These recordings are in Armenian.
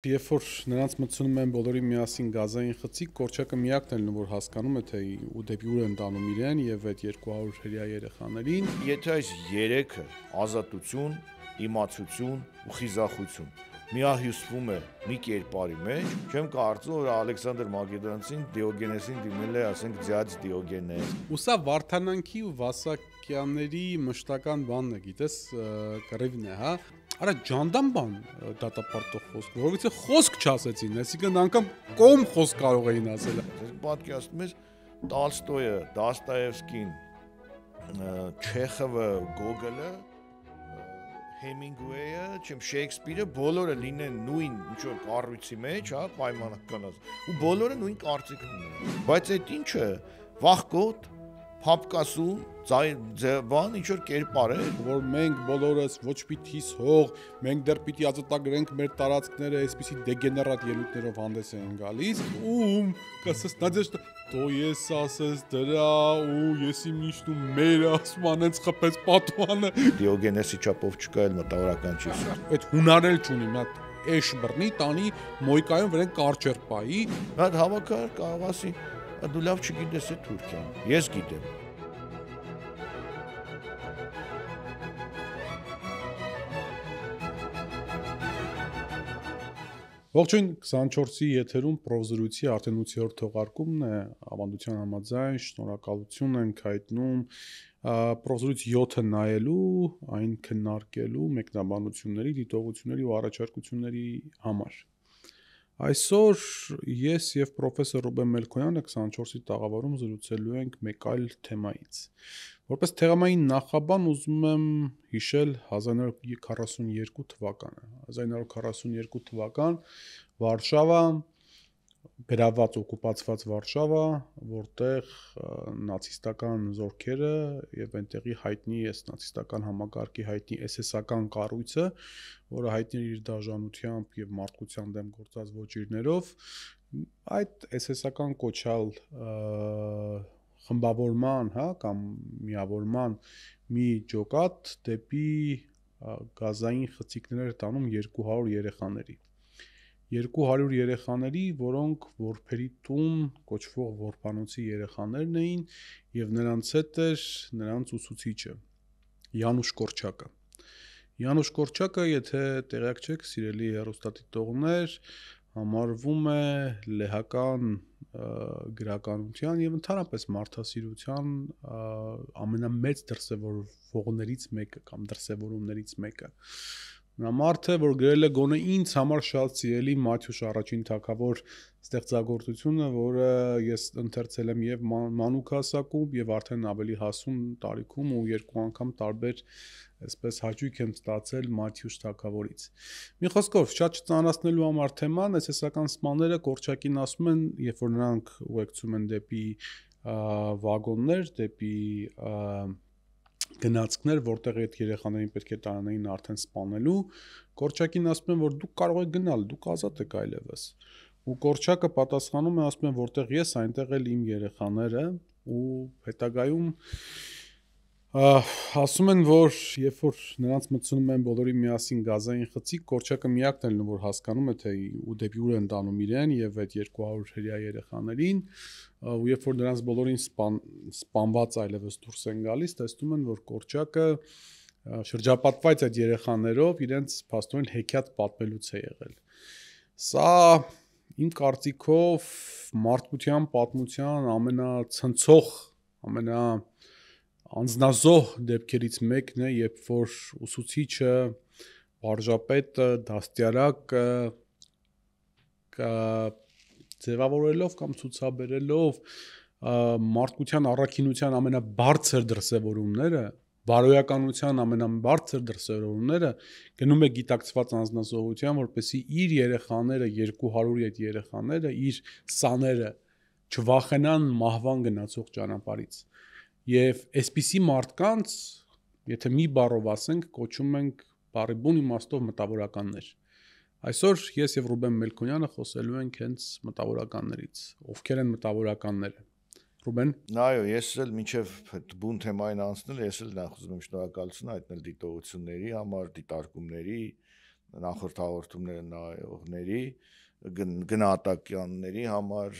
Երբ որ նրանց մտցնում են բոլորի միասին գազային խցիկ, Կորչակը միակն էլ որ հասկանում է, թե ու դեպի ուր են տանում իրեն եւ այդ 200 հրյա երեխաներին։ Եթե այս երեքը ազատություն, իմացություն ու խիզախություն միահյուսվում է մի կերպարի մեջ, չեմ կարծում, որ Ալեքսանդր Մակեդոնացին Դիոգենեսին դիմել է, ասենք, ձյաձ Դիոգենես։ Ու սա Վարդանանքի ու Վասակյանների մշտական բանն է, գիտես, կռիվն է, հա։ Արա ջանդամ բան դատապարտող խոսք, որովհետեւ խոսք չասեցին, այսինքն անգամ կողմ խոսք կարող էին ասել։ Պատկերացնում ես Տոլստոյը, Դոստոևսկին, Չեխովը, Գոգոլը, Հեմինգուեյը, չեմ Շեքսպիրը, բոլորը լինեն նույն ինչ-որ կառույցի մեջ, հա, պայմանականած, ու բոլորը նույն կարծիքն ունեն։ Բայց այդ ինչը վախկոտ, փապկասուն, բան ինչ-որ կերպար է, որ մենք բոլորս ոչ պիտի հող, մենք դեռ պիտի ազատագրենք մեր տարածքները, այսպիսի դեգեներատ ելույթներով հանդես են գալիս, ում կասես նադեժդ դո ես ասես դրա ու ես իմ ինչն ու մեր ասում անենց խփեց պատուանը Դիոգենեսի չափով չկա էլ մտավորական չի սա։ Այդ հունարել չունի, մի հատ էշ բռնի, տանի մոյկայում վրան կարճեր պայի։ Այդ հավաքար կարող ասի, դու լավ չգիտես է Թուրքիան։ Ես գիտեմ։ Ողջույն 24-ի եթերում պրոզրույցի արդեն 8-րդ թողարկումն է, ավանդության համաձայն շնորհակալություն ենք հայտնում պրոզրույց 7-ը նայելու, այն քննարկելու մեկնաբանությունների, դիտողությունների ու առաջարկությունների համար։ Այսօր ես եւ պրոֆեսոր Ռուբեն Մելքոյանը 24-ի տաղավարում զրուցելու ենք մեկ այլ թեմայից։ Որպես թեմային նախաբան ուզում եմ հիշել 1942 թվականը։ 1942 թվական Վարշավա, գրաված օկուպացված Վարշավա, որտեղ նացիստական զորքերը եւ այնտեղի հայտնի նացիստական համակարգի հայտնի SS-ական կառույցը, որը հայտնի էր իր դաժանությամբ եւ մարդկության դեմ գործած ոճիրներով, այդ SS-ական կոչալ խմբավորման, հա, կամ միավորման մի ջոկատ դեպի գազային խցիկներ տանում 200 երեխաների։ 200 երեխաների, որոնք որբերի տուն կոչվող որբանոցի երեխաներն էին եւ նրանց հետ էր նրանց ուսուցիչը Յանուշ Կորչակը։ Յանուշ Կորչակը, եթե տեղյակ չեք, սիրելի հեռուստադիտողներ, համարվում է լեհական գրականության եւ ընդհանրապես մարդասիրության ամենամեծ դրսևորողներից մեկը կամ դրսևորումներից մեկը։ Նա մարդը, որ գրել է գոնե ինձ համար շատ սիրելի Մաթյուշ առաջին թագավոր ստեղծագործությունը, որը ես ընթերցել եմ եւ մանուկ հասակում եւ արդեն ավելի հասուն տարիքում ու երկու անգամ տարբեր այսպես հաճույք եմ ստացել Մաթյուշ թագավորից։ Մի խոսքով, շատ չծանրացնելու համար թեման, SS-ական սպաները Կորչակին ասում են, երբ որ նրանք ուղեկցում են դեպի վագոններ, դեպի գնացքներ, որտեղ այդ երեխաներին պետք է տանեին արդեն սպանելու, Կորչակին ասում են, որ դուք կարող եք գնալ, դուք ազատ եք այլևս։ Ու Կորչակը պատասխանում է, ասում են, որտեղ ես, այնտեղ էլ իմ երեխաները, ու հետագայում ասում են, որ երբ որ նրանց մտցնում են բոլորի միասին գազային խցիկ, Կորչակը միակն էլ որ հասկանում է, թե ու դեպի ուր են տանում իրեն եւ այդ 200 հրյա երեխաներին, ու երբ որ նրանց բոլորին սպանված այլևս դուրս են գալիս, տեսնում են, որ Կորչակը շրջապատված այդ երեխաներով իրենց փաստորեն հեքիաթ պատմելուց է եղել։ Սա իմ կարծիքով մարդկության պատմության ամենացնցող, ամենաանձնազոհ դեպքերից մեկն է, երբ որ ուսուցիչը, վարժապետը, դաստիարակը ձևավորելով կամ ցուցաբերելով մարդկության առաքինության ամենաբարձր դրսևորումները, բարոյականության ամենաբարձր դրսևորումները գնում է գիտակցված անձնազոհության, որպեսզի իր երեխաները, 200 այդ երեխաները, իր սաները չվախենան մահվան գնացող ճանապարհից։ Եվ այսպիսի մարդկանց, եթե մի բառով ասենք, կոչում ենք բառի բուն իմաստով մտավորականներ։ Այսօր ես եւ Ռուբեն Մելքոյանը խոսելու ենք հենց մտավորականներից։ Ովքեր են մտավորականները։ Ռուբեն։ Այո, ես էլ մինչև այդ բուն թեմային անցնել, ես էլ նախ ուզում եմ շնորհակալություն հայտնել դիտողությունների համար, դիտարկումների, նախորդ հաղորդումները նայողների գնահատականների համար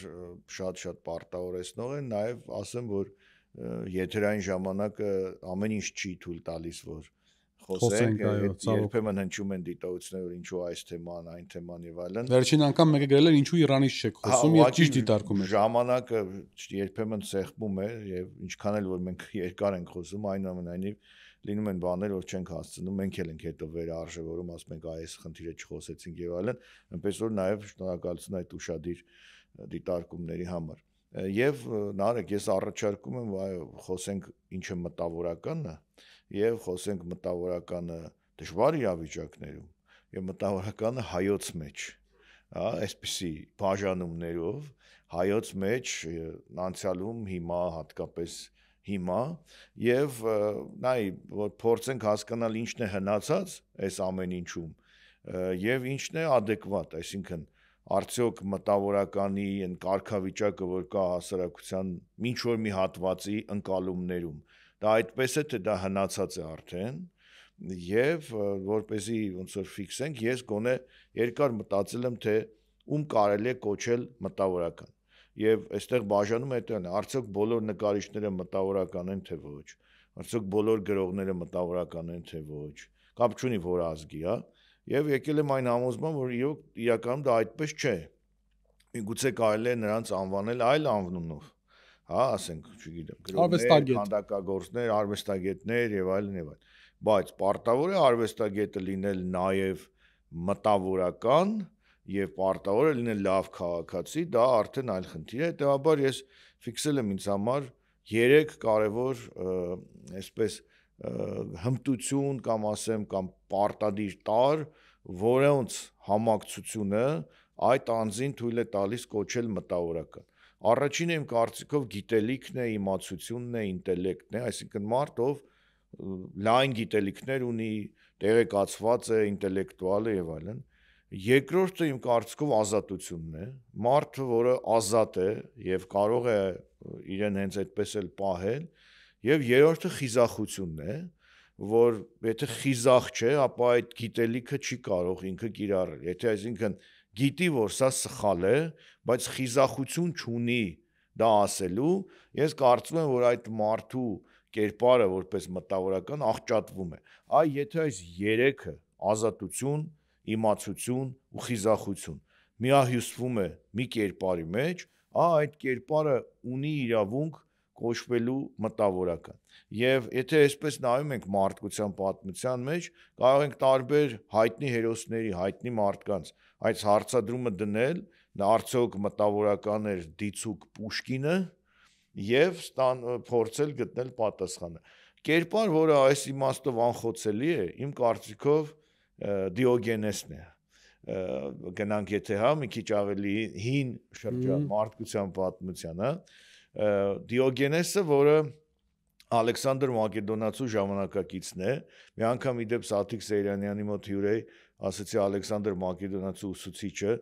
շատ պարտավորեցնող են, նաև ասեմ, որ եթերային ժամանակը ամեն ինչ չի թույլ տալիս, որ խոսենք, երբեմն հնչում են դիտողություններ, որ ինչու այս թեման, այն թեման եւ այլն։ Վերջին անգամ մեկը գրել էր ինչու Իրանից չեք խոսում եւ ճիշտ դիտարկում եք։ Ժամանակը երբեմն սեղմում է եւ ինչքան էլ որ մենք երկար ենք խոսում, այնուամենայնիվ լինում են բաներ, որ չենք հասցնում, մենք էլ ենք հետո վերարժևորում, ասում ենք այս խնդիրը չխոսեցինք եւ այլն, այնպես որ նաեւ շնորհակալություն այդ ուշադիր դիտարկումների համար։ Եվ նարեկ ես առաջարկում եմ խոսենք ինչը մտավորականն է եւ խոսենք մտավորականը դժվար իրավիճակներում եւ մտավորականը հայոց մեջ, այսպիսի բաժանումներով հայոց մեջ անցյալում հիմա հատկապես հիմա եւ նայ որ փորձենք հասկանալ ինչն է հնացած այս ամեն ինչում եւ ինչն է adekvat, այսինքն արդյոք մտավորականի այն կարգավիճակը, որ կա հասարակության ինչ որ մի հատվածի ընկալումներում, դա այդպես է, թե դա հնացած է արդեն, եւ որպեսզի ոնց որ ֆիքսենք, ես գոնե երկար մտածել եմ, թե ում կարելի է կոչել մտավորական։ Եվ այստեղ բաժանում է այդտեղն, արդյոք բոլոր նկարիչները մտավորական են, թե ոչ, արդյոք բոլոր գրողները մտավորական են, թե ոչ, կապ չունի որ ազգի, Եվ եկել եմ այն համոզման, որ իրականում դա այդպես չէ։ Միգուցե կարելի է նրանց անվանել այլ անվնումով, ասենք, չգիտեմ, գրողներ, քանդակագործներ, արվեստագետներ եւ այլն եւ այլն։ Բայց պարտավոր է արվեստագետը լինել նաեւ մտավորական եւ պարտավոր է լինել լավ քաղաքացի, դա արդեն այլ խնդիր է։ Հետեւաբար ես ֆիքսել եմ ինձ համար 3 կարևոր, այսպես հմտություն կամ ասեմ կամ պարտադիր տար, որոնց համակցությունը այդ անձին թույլ է տալիս կոչել մտավորական։ Առաջինը իմ կարծիքով գիտելիքն է, իմացությունն է, ինտելեկտն է, այսինքն մարդ, ով լայն գիտելիքներ ունի, տեղեկացված է, ինտելեկտուալ է եւ այլն։ Երկրորդը իմ կարծիքով ազատությունն է, մարդը, որը ազատ է եւ կարող է իրեն հենց այդպես էլ պահել, եւ երրորդը խիզախությունն է, որ եթե խիզախ չէ, ապա այդ գիտելիքը չի կարող ինքը կիրառել։ Եթե այսինքն գիտի, որ սա սխալ է, բայց խիզախություն չունի դա ասելու, ես կարծում եմ, որ այդ մարդու կերպարը որպես մտավորական աղճատվում է։ Եթե այս 3-ը ազատություն, իմացություն ու խիզախություն միահյուսվում է մի կերպարի մեջ, այդ կերպարը ունի իրավունք կոչվելու մտավորական։ Եվ եթե այսպես նայում ենք մարդկության պատմության մեջ, կարող ենք տարբեր հայտնի հերոսների, հայտնի մարդկանց այս հարցադրումը դնել, արդյոք մտավորական էր դիցուկ Պուշկինը եւ փորձել գտնել պատասխանը։ Կերպար, որը այս իմաստով անխոցելի է, իմ կարծիքով Դիոգենեսն է։ Գնանք եթե մի քիչ ավելի հին շրջան մարդկության պատմության, Դիոգենեսը, որը Ալեքսանդր Մակեդոնացու ժամանակակիցն է, մի անգամ իդեպ Սաթիկ Սեյրանյանի մոտ հյուր էի, ասացի Ալեքսանդր Մակեդոնացու ուսուցիչը,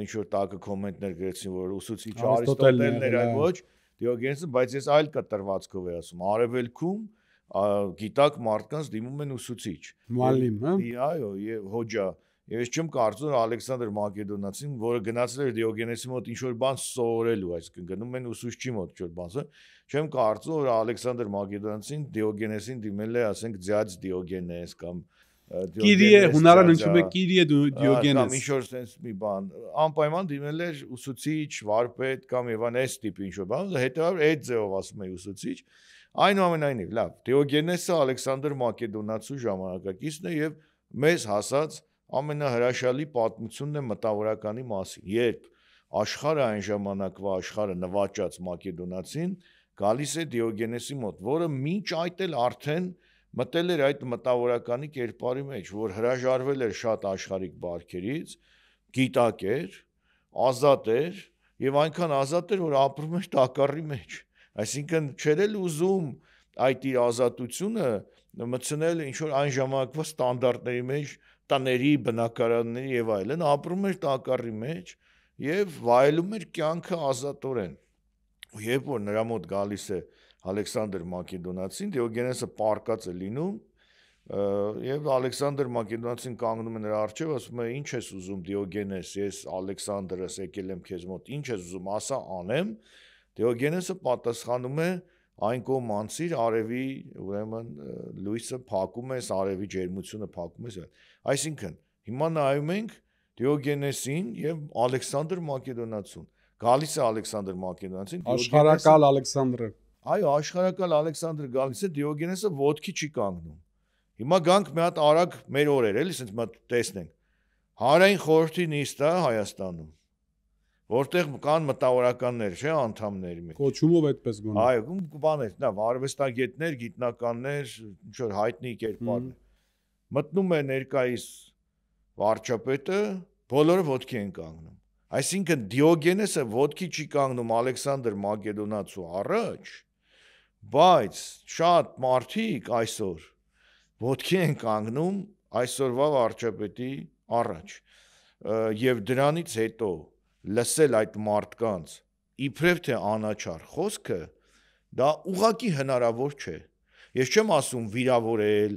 ինչ որ տակը կոմենտներ գրեցին, որ ուսուցիչը Արիստոտելն էր, այլ ոչ, Դիոգենեսը, բայց ես այլ կտրվածքով եմ ասում, արևելքում գիտակ մարդկանց դիմում են ուսուցիչ։ Մալիմ, այո, հոջա։ Ես չեմ կարծում, որ Ալեքսանդր Մակեդոնացին, որը գնացել էր Դիոգենեսի մոտ ինչ-որ բան սովորելու, այսինքն գնում են ուսուցչի մոտ ինչ-որ բան, չեմ կարծում, որ Ալեքսանդր Մակեդոնացին Դիոգենեսին դիմել է, ասենք, ձյաձ Դիոգենես կամ Կիրիե, հունարեն հնչում է Կիրիե Դիոգենես։ Կամ ինչ-որ sense մի բան, անպայման դիմել էր ուսուցիչ, վարպետ կամ եւ այս տիպի ինչ-որ բան, հետո այդ ձեով ասում է ուսուցիչ։ Այնուամենայնիվ, լավ, Դիոգենեսը Ալեքսանդր Մակեդոնացու ժամանակակիցն է եւ մեզ հասած ամենահրաշալի պատմությունն է մտավորականի մասին, երբ աշխարհը այն ժամանակվա աշխարհը նվաճած Մակեդոնացին գալիս է Դիոգենեսի մոտ, որը մինչ այդ էլ արդեն մտել էր այդ մտավորականի կերպարի մեջ, որ հրաժարվել էր շատ աշխարհիկ բարքերից, գիտակ էր, ազատ էր եւ այնքան ազատ էր, որ ապրում էր տակառի մեջ, այսինքն չէր էլ ուզում այդ իր ազատությունը մտցնել ինչ որ այն ժամանակվա ստանդարտների մեջ, տների, բնակարանների եւ այլն, ապրում էր տակառի մեջ եւ վայելում էր կյանքը ազատորեն։ Երբ որ նրա մոտ գալիս է Ալեքսանդր Մակեդոնացին, Դիոգենեսը պարկած է լինում, Եվ Ալեքսանդր Մակեդոնացին կանգնում է նրա առջև, ասում է. «Ինչ ես ուզում Դիոգենես, ես Ալեքսանդրս եկել եմ քեզ մոտ, ինչ ես ուզում, ասա անեմ»։ Դիոգենեսը պատասխանում է. «Այն կողմ անցիր, արևի, ուրեմն լույսը փակում ես, արևի ջերմությունը փակում ես»։ Այսինքն, հիմա նայում ենք Դիոգենեսին եւ Ալեքսանդր Մակեդոնացուն։ Գալիս է Ալեքսանդր Մակեդոնացին, Աշխարհակալ Ալեքսանդրը։ Այո, աշխարհակալ Ալեքսանդրը գալիս է, Դիոգենեսը ոտքի չի կանգնում։ Հիմա գանք մի հատ արագ մեր օրեր, էլի, ասենք մի հատ տեսնենք։ Հանրային խորհրդի նիստ է Հայաստանում, որտեղ կան մտավորականներ, չէ, անդամների մեջ։ Կոչումով այդպես գոնե։ Այո, բաներ, նա արվեստագետներ, գիտնականներ, ինչ որ հայտնի կերպարներ։ Մտնում է ներկայիս վարչապետը, բոլորը ոտքի են կանգնում։ Այսինքն Դիոգենեսը ոտքի չի կանգնում Ալեքսանդր Մակեդոնացու առաջ, բայց շատ մարդիկ այսօր ոտքի են կանգնում այսօրվա վարչապետի առաջ, եւ դրանից հետո լսել այդ մարդկանց իբրև թե անաչառ խոսքը, դա ուղղակի հնարավոր չէ։ Ես չեմ ասում վիրավորել,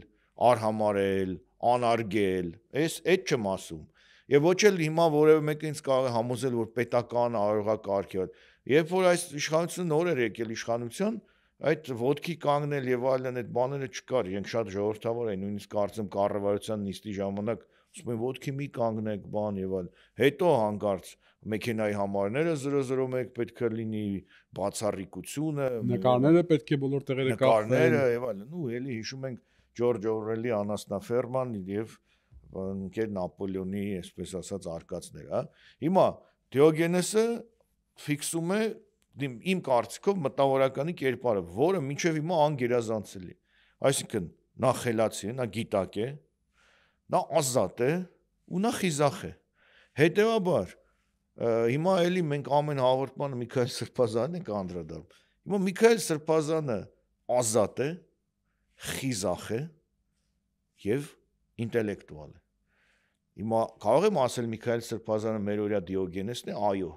արհամարել, անարգել, այդ չեմ ասում։ Եվ ոչ էլ հիմա որևէ մեկը ինձ կարող է համոզել, որ պետական արարողակարգի, երբ որ այս իշխանությունը նոր էր եկել իշխանության, այդ ոտքի կանգնել եւ այլն այդ բաները չկար, իրենք շատ ժողովրդավոր էին, նույնիսկ կարծեմ կառավարության նիստի ժամանակ ասում են ոտքի մի կանգնեք, բան եւ այլն։ Հետո հանկարծ մեքենայի համարները 001 պետք է լինի, բացառիկությունը, նկարները պետք է բոլոր տեղերը կապվեն, նկարները եւ այլն։ Ու էլի հիշում ենք Ջորջ Օրվելի Անասնաֆերման եւ ընկեր Նապոլեոնի, այսպես ասած, արկածներ, հա։ Հիմա Դիոգենեսը ֆիքսում է իմ կարծիքով մտավորականի կերպարը, որը մինչև հիմա անգերազանցելի է։ Այսինքն նա խելացի է, նա գիտակ է, նա ազատ է ու նա խիզախ է։ Հետևաբար հիմա էլի մենք ամեն հաղորդմանը Միքայել Սրբազանին ենք անդրադառնում։ Հիմա Միքայել Սրբազանը ազատ է, խիզախ է եւ ինտելեկտուալ է։ Հիմա կարող եմ ասել Միքայել Սրբազանը մերօրյա Դիոգենեսն է, այո։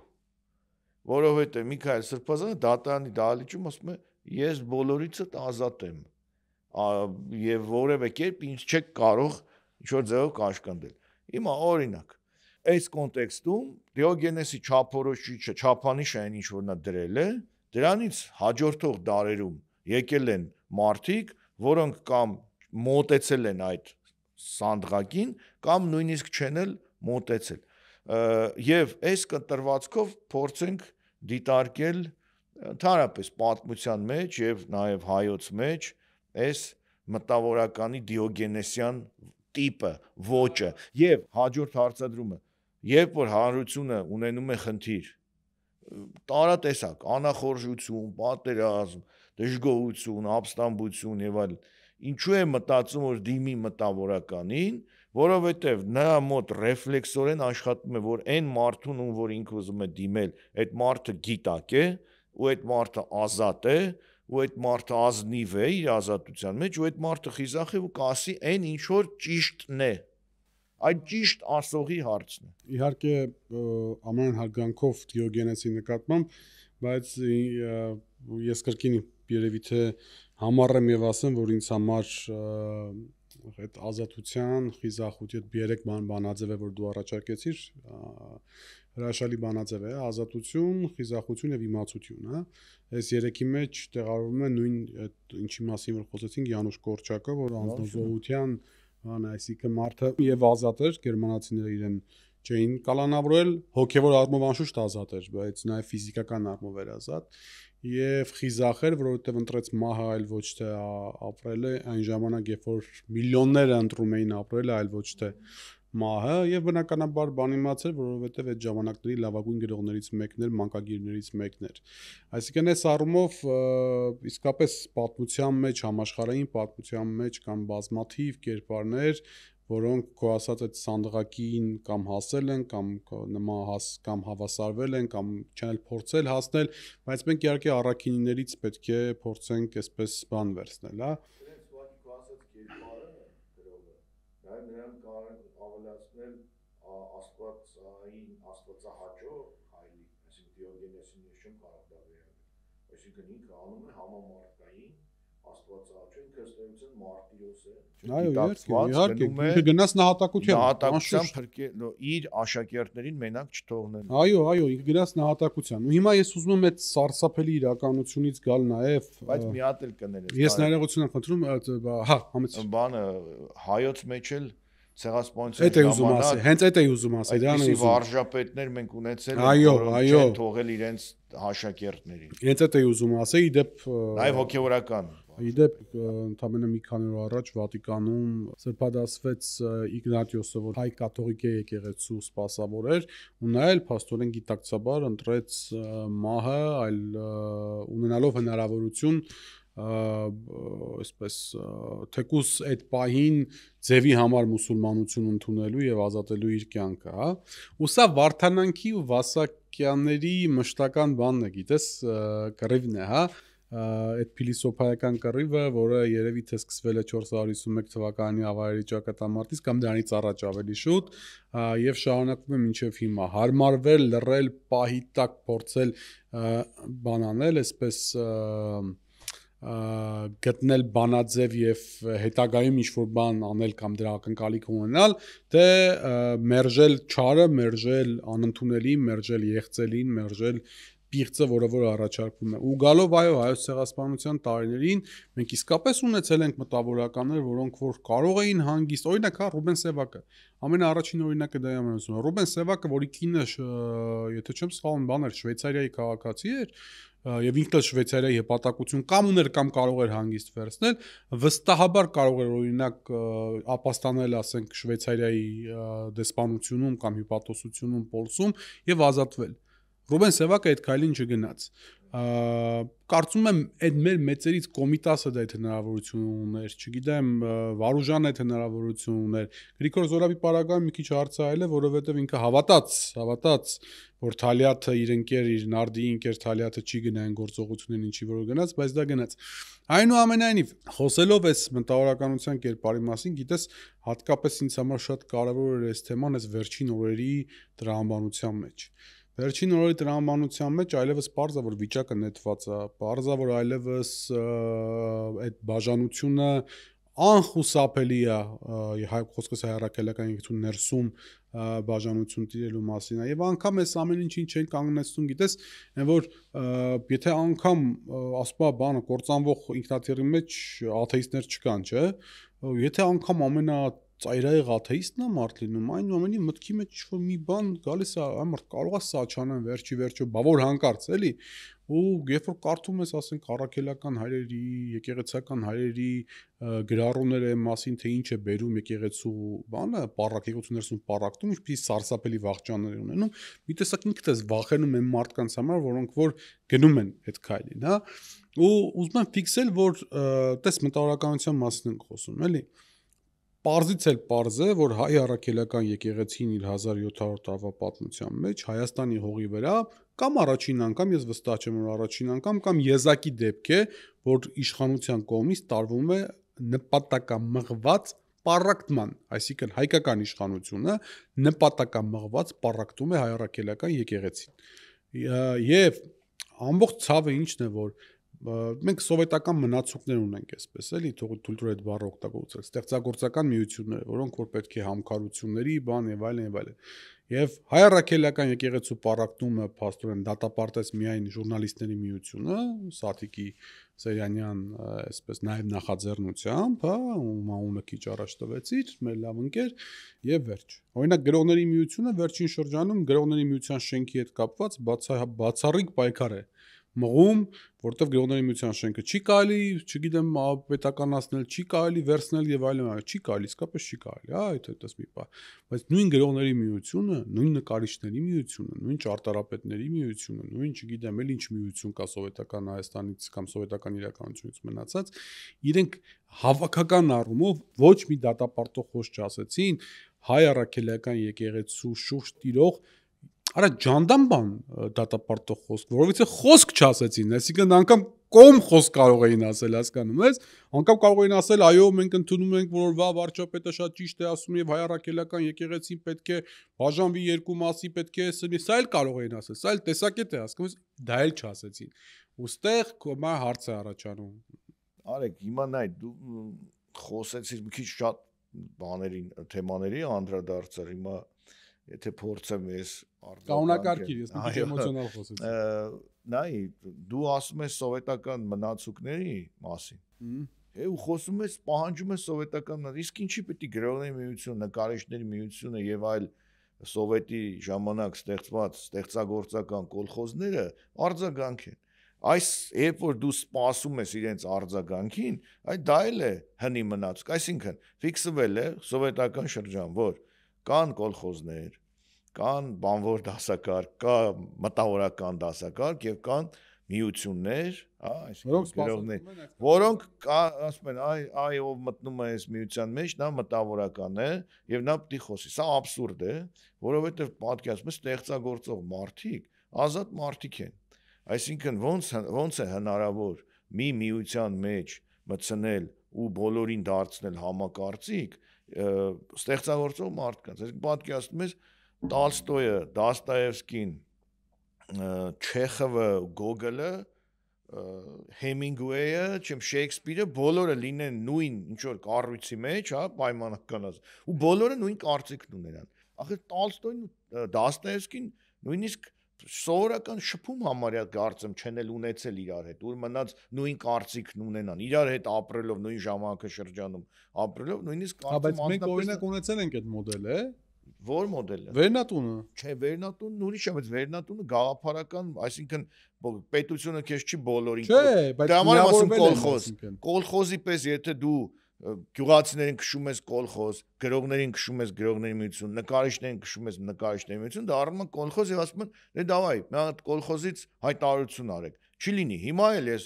Որովհետեւ Միքայել Սրբազանը դատարանի դահլիճում ասում է. «Ես բոլորիցս ազատ եմ եւ որևէ կերպ ինձ չեք կարող ինչ-որ ձևով կաշկանդել»։ Հիմա օրինակ, այս կոնտեքստում Դիոգենեսի չափորոշիչը, չափանիշը այն ինչ որ նա դրել է, դրանից հաջորդող դարերում եկել են մարդիկ, որոնք կամ մոտեցել են այդ սանդղակին, կամ նույնիսկ չեն էլ մոտեցել։ Եվ այս կտրվածքով փորձենք դիտարկել ընդհանրապես պատմության մեջ եւ նաեւ հայոց մեջ այս մտավորականի Դիոգենեսյան տիպը, ոճը եւ հաջորդ հարցադրումը, երբ որ հանրությունը ունենում է խնդիր, տարատեսակ, անախորժություն, պատերազմ, դժգոհություն, ապստամբություն եւ այլն, ինչու է մտածում որ դիմի մտավորականին, որովհետեւ նրա մոտ ռեֆլեքսորեն աշխատում է, որ այն մարդուն, ում որ ինքը ուզում է դիմել, այդ մարդը գիտակ է, ու այդ մարդը ազատ է, ու այդ մարդը ազնիվ է իր ազատության մեջ, ու այդ մարդը խիզախ է ու կասի այն ինչ որ ճիշտն է։ Այդ ճիշտ ասողի հարցն է։ Իհարկե ամեն հարգանքով Դիոգենեսի նկատմամբ, բայց ես կրկին երևի թե համառեմ եւ ասեմ, որ ինձ համար այդ ազատության, խիզախության այդ երեք բանաձև է, որ դու առաջարկեցիր, հրաշալի բանաձև է, ազատություն, խիզախություն եւ իմացություն, հա։ Այս երեքի մեջ տեղավորվում է նույն այդ ինչի մասին որ խոսեցինք Յանուշ Կորչակը, որ անձնազոհության, այսինքն մարդը եւ ազատ էր, գերմանացիները իրեն չէին կալանավորել, հոգեվոր առումով անշուշտ ազատ էր, բայց նաեւ ֆիզիկական առումով էր ազատ եւ խիզախ էր, որովհետեւ ընտրեց մահը, այլ ոչ թե ապրելը, այն ժամանակ, երբ որ միլիոնները ընտրում էին ապրելը, այլ ոչ թե մահը, եւ բնականաբար բան իմացել, որովհետեւ այդ ժամանակների լավագույն գրողներից մեկն էր, մանկագիրներից մեկն էր։ Այսինքն այս առումով իսկապես պատմության մեջ, համաշխարհային պատմության մեջ կան բազմաթիվ կերպարներ, որոնք քո ասած այդ սանդղակին կամ հասել են, կամ կամ հավասարվել են, կամ չեն էլ փորձել հասնել, բայց մենք իհարկե առաքինիներից պետք է փորձենք այսպես բան վերցնել, հա։ Իրենց ուղղակի քո ասած կերպարը գրողը, դա նրան կարող են ավելացնել աստվածային, աստվածահաճո հայլի, այսինքն Դիոգենեսին ես չեմ կարող դա վերագրել։ Այսինքն ինքը անում է համամարտկային Աստվածաչու ինքը ըստեյության մարտիրոս է։ Այո, իհարկե, գնաց նահատակության իր աշակերտներին մենակ չթողնել։ Այո, ինքը գնաց նահատակության։ Ու հիմա ես ուզում եմ այդ սարսափելի իրականությունից գալ նաև, բայց մի հատ էլ կներես։ Ես ներողություն եմ խնդրում, հա, համեցի։ Բանը հայոց մեջ էլ ցեղասպանության ժամանակ հենց այդ էի ուզում ասել, դրան էի վարժապետներ մենք ունեցել ենք, որոնք չեն թողել իրենց աշակերտներին։ Հենց այդ էի ուզում ասել, իդեպ նաև հոգևորական։ Իդեպ ընդամենը մի քանի օր առաջ Վատիկանում սրբադասվեց Իգնատիոսը, որ հայ կաթողիկե եկեղեցու սպասավոր էր, ու նա էլ փաստորեն գիտակցաբար ընտրեց մահը, այլ ունենալով հնարավորություն այսպես թեկուս այդ պահին ձևի համար մուսուլմանություն ընդունելու եւ ազատելու իր կյանքը, հա։ Ու սա Վարդանանքի ու Վասակյանների մշտական բանն է, գիտես, կռիվն է, հա։ Այդ փիլիսոփայական կռիվը, որը երևի թե սկսվել է 451 թվականի ավարի ճակատամարտից կամ դրանից առաջ ավելի շուտ, եւ շարունակվում է մինչեւ հիմա։ Հարմարվել, լռել, պահի տակ փորձել բանանել, այսպես գտնել բանաձև եւ հետագայում ինչ-որ բան անել կամ դրա ակնկալիք ունենալ, թե մերժել չարը, մերժել անընդունելի, մերժել եղծելին, մերժել պիղծը, որը որ առաջարկվում է։ Ու գալով այո, հայոց ցեղասպանության տարիներին մենք իսկապես ունեցել ենք մտավորականներ, որոնք որ կարող էին հանգիստ, օրինակ, հա, Ռուբեն Սևակը։ Ամենաառաջին օրինակը դա եմ ասում։ Ռուբեն Սևակը, որի կինը, եթե չեմ սխալվում, բան էր, Շվեյցարիայի քաղաքացի էր, եւ ինքը Շվեյցարիայի հպատակություն կամ ուներ կամ կարող էր հանգիստ վերցնել, վստահաբար կարող էր օրինակ ապաստանել, ասենք, Շվեյցարիայի դեսպանությունում կամ հպատոսությունում, Պոլսում եւ ազատվել։ Ռուբեն Սևակը այդ քայլին չգնաց։ Կարծում եմ այդ մեր մեծերից Կոմիտասը դա այդ հնարավորությունը ուներ, չգիտեմ, Վարուժանը այդ հնարավորությունը ուներ։ Գրիգոր Զորաբի պարագայում մի քիչ հարցահայել է, որովհետև ինքը հավատաց, որ Թալյաթը իր ընկեր, իր նարդիի ընկեր Թալյաթը չի գնա այն գործողություններին, ինչի որ գնաց, բայց դա գնաց։ Այնուամենայնիվ, խոսելով այս մտավորականության կերպարի մասին, գիտես, հատկապես ինձ համար շատ կարևոր էր այս թեման, այս վերջին օրերի տրամաբանության մեջ։ Վերջին օրերի տրամաբանության մեջ այլևս պարզ է, որ վիճակը նետված է, պարզ է, որ այլևս այդ բաժանությունը անխուսափելի է, խոսքս հայրաքելական եկեղեցու ներսում բաժանություն տիրելու մասին է, եւ անգամ այս ամեն ինչին չեն կանգնեցնում, գիտես, այն որ եթե անգամ ասպա բանը կործանվող ինքնաթիռի մեջ աթեիստներ չկան, չէ, եթե անգամ ամենա ծայրահեղ աթեիստն է մարդ լինում, այնուամենի մտքի մեջ ինչ-որ մի բան գալիս է, այ կարող է սա չանեն վերջի վերջո, բա որ հանկարծ էլի, ու երբ որ կարդում ես, ասենք, առաքելական հայրերի, եկեղեցական հայրերի գրառումները այն մասին, թե ինչ է բերում եկեղեցու բանը, եկեղեցու ներսում պառակտում, ինչպիսի սարսափելի վախճաններ ունենում, մի տեսակ ինքդ ես վախենում այն մարդկանց համար, որոնք որ գնում են այդ քայլին, հա, ու ուզում եմ ֆիքսել, որ տես մտավորականության մասին ենք խոսում, էլի։ Պարզից էլ պարզ է, որ հայ առաքելական եկեղեցին իր 1700 տարվա պատմության մեջ Հայաստանի հողի վրա կամ առաջին անգամ, ես վստահ չեմ, որ առաջին անգամ կամ եզակի դեպք է, որ իշխանության կողմից տարվում է նպատակամղված պառակտման, այսինքն հայկական իշխանությունը նպատակամղված պառակտում է հայ առաքելական եկեղեցին։ Եվ ամբողջ ցավը ինչն է, որ մենք սովետական մնացուկներ ունենք, այսպես էլի, թույլ տուր այդ բառը օգտագործել, ստեղծագործական միություններ, որոնք որ պետք է համքարությունների, բան եւ այլն եւ այլն։ Եվ հայ առաքելական եկեղեցու պառակտումը փաստորեն դատապարտեց միայն ժուրնալիստների միությունը, Սաթիկի Սեյանյան, այսպես նաեւ նախաձեռնությամբ, հա, ում անունը քիչ առաջ տվեցիր, մեր լավ ընկեր, եւ վերջ։ Օրինակ գրողների միությունը վերջին շրջանում գրողների միության շենքի հետ կապված բացառիկ պայքար է մղում, որտեղ գրողների միության շենքը չի կարելի, չգիտեմ, պետականացնել, չի կարելի վերցնել եւ այլն, չի կարելի, իսկապես չի կարելի, հա, այդպես մի բան։ Բայց նույն գրողների միությունը, նույն նկարիչների միությունը, նույն ճարտարապետների միությունը, նույն, չգիտեմ, էլ ինչ միություն կա սովետական Հայաստանից կամ սովետական իրականությունից մնացած, իրենք հավաքական առումով ոչ մի դատապարտող խոսք չասեցին հայ առաքելական եկեղեցու շուրջ տիրող Արա ջանդամ բան դատապարտող խոսք, որովհետեւ խոսք չասեցին, այսինքն անգամ կողմ խոսք կարող էին ասել, հասկանում ես, անգամ կարող էին ասել, այո, մենք ընդունում ենք, որ վա վարչապետը շատ ճիշտ է ասում եւ հայ առաքելական եկեղեցին պետք է բաժանվի երկու մասի, պետք է սա էլ կարող էին ասել, սա էլ տեսակետ է, հասկանում ես, դա էլ չասեցին։ Ոստեղ կոմա հարց է առաջանում։ Արեք, հիմա նայ դու խոսեցիր մի քիչ շատ բաներին, թեմաների անդրադարձար, հիմա եթե փորձեմ ես կանոնակարգիր, ես մի քիչ էմոցիոնալ խոսեցի։ Նայ, դու ասում ես սովետական մնացուկների մասին։ Ու խոսում ես, պահանջում ես սովետական, իսկ ինչի պետք է գրողների միություն, նկարիչների միությունը եւ այլ սովետի ժամանակ ստեղծված ստեղծագործական կոլխոզները արձագանք են։ Այս երբ որ դու սպասում ես իրենց արձագանքին, դա էլ է հնի մնացուկ, այսինքն ֆիքսվել է սովետական շրջան, որ կան կոլխոզներ, կան բանվոր դասակարգ, կա մտավորական դասակարգ եւ կան միություններ, այսինքն գրողներ, որոնք ասում են, այ ով մտնում է այս միության մեջ, նա մտավորական է եւ նա պիտի խոսի։ Սա աբսուրդ է, որովհետեւ պատկերացնում ես ստեղծագործող մարդիկ ազատ մարդիկ են։ Այսինքն ոնց է հնարավոր մի միության մեջ մտցնել ու բոլորին դարձնել համակարծիք ստեղծագործող մարդկանց։ Այսինքն պատկերացնում ես Տոլստոյը, Դոստոևսկին, Չեխովը, Գոգոլը, Հեմինգուեյը, Շեքսպիրը բոլորը լինեն նույն ինչ որ կառույցի մեջ, պայմանականած, ու բոլորը նույն կարծիքն ունենան։ Ախր Տոլստոյն ու Դոստոևսկին նույնիսկ սովորական շփում համարյա կարծեմ չեն էլ ունեցել իրար հետ, ուր մնաց նույն կարծիքն ունենան, իրար հետ ապրելով նույն ժամանակաշրջանում ապրելով, նույնիսկ կարծեմ մենք օրինակ ունեցել ենք այդ մոդելը, Որ մոդելը։ Վերնատունը։ Չէ, վերնատունն ուրիշ է, բայց վերնատունը գաղափարական, այսինքն պետությունը քեզ չի բոլորին։ Չէ, բայց միավորվել են կոլխոզի պես, եթե դու գյուղացիներին քշում ես կոլխոզ, գրողներին քշում ես գրողների միություն, նկարիչներին քշում ես նկարիչների միություն, դա առնում է կոլխոզ եւ ասում են, դե դավայ, մի հատ կոլխոզից հայտարարություն արեք։ Չի լինի։ Հիմա էլ ես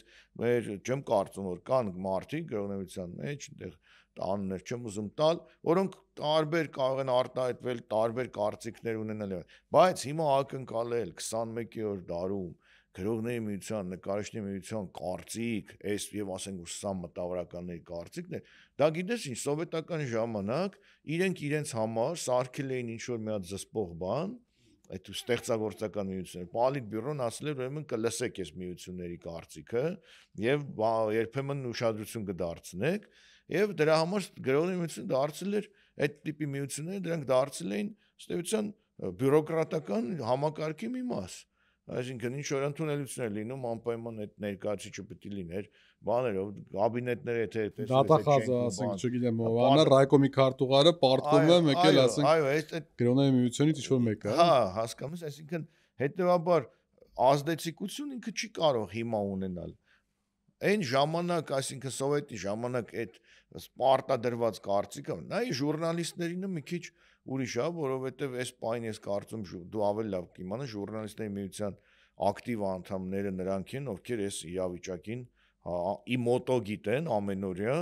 չեմ կարծում, որ կան մարդիկ գրողների միության մեջ, այնտեղ տաններ չեմ ուզում տալ, որոնք տարբեր կարող են արտահայտվել, տարբեր կարծիքներ ունենալ, բայց հիմա ակնկալել 21-րդ դարում գրողների միության, նկարիչների միության կարծիք, այս եւ ասենք սա մտավորականների կարծիքն է, դա գիտես ինչ, սովետական ժամանակ իրենց համար սարքել էին ինչ որ մի հատ զսպող բան, այդ ստեղծագործական միությունները, Պոլիտբյուրոն ասել էր, ուրեմն կլսեք այս միությունների կարծիքը եւ երբեմն ուշադրություն կդարձնեք Եվ դրա համար գրողների միությունը դարձել էր այդ տիպի միությունները, դրանք դարձել էին ստեյության բյուրոկրատական համակարգի մի մաս։ Այսինքն ինչ որ ընդունելություններ լինում, անպայման այդ ներկայացիչը պետք է լիներ, բաներով, կաբինետները եթե այդպես դատախազը, ասենք, չգիտեմ, ովանա Ռայկոմի քարտուղարը պարտվում է, մեկ էլ ասենք, գրողների միությունից ինչ որ մեկը։ Հա, հասկանում ես, այսինքն հետեւաբար ազդեցիկություն ինքը չի կարող հիմա ունենալ։ Այն ժամանակ, այսինքն սովետի ժամանակ այդ սպարտադրված կարծիքը, նա ժուրնալիստներինը մի քիչ ուրիշ է, որովհետև այս պայն ես կարծում դու ավելի լավ կիմանաս ժուրնալիստների միության ակտիվ անդամները նրանք են, ովքեր այս իրավիճակին իմոտո գիտեն ամենօրյա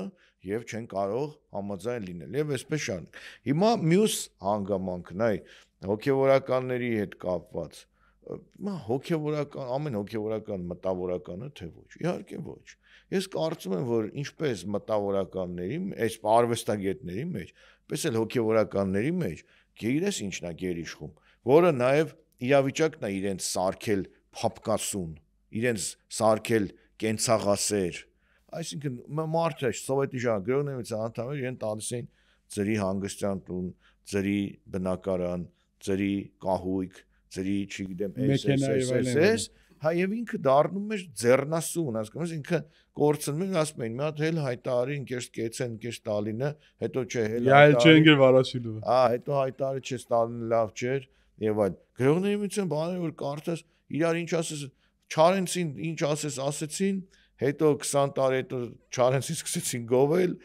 եւ չեն կարող համաձայն լինել եւ այսպես շարունակ։ Հիմա մյուս հանգամանքն այ հոգեվորականների հետ կապված հոգեվորական ամեն հոգեվորական մտավորականը թե ոչ իհարկե ոչ ես կարծում եմ որ ինչպես մտավորականների այս արվեստագետների մեջ պես էլ հոգեվորականների մեջ գերես ինչն է գերիշխում որը նաև իրավիճակն է իրենց սարքել փապկասուն իրենց սարքել կենցաղասեր այսինքն մարդը սովետի ժողովրդի անդամներ իրեն տալիս էին ծրի հանգստյան տուն ծրի բնակարան ծրի կահույք ծրի, չգիտեմ, այս, հա եւ ինքը դառնում է ձեռնասուն, հասկանում ես, ինքը կորցնում է, ասում են, մի հատ հել հայտարարի, ինքեր կեցեն, ինքեր Ստալինը, հետո չէ, հել հայտարարի, վարաշիլը։ Հետո հայտարարի չէ Ստալինը լավ չէր եւ այլ։ Գրողների միության բաները որ կարծես, իրար ինչ ասես, Չարենցին ինչ ասեցին, հետո 20 տարի հետո Չարենցին սկսեցին գովել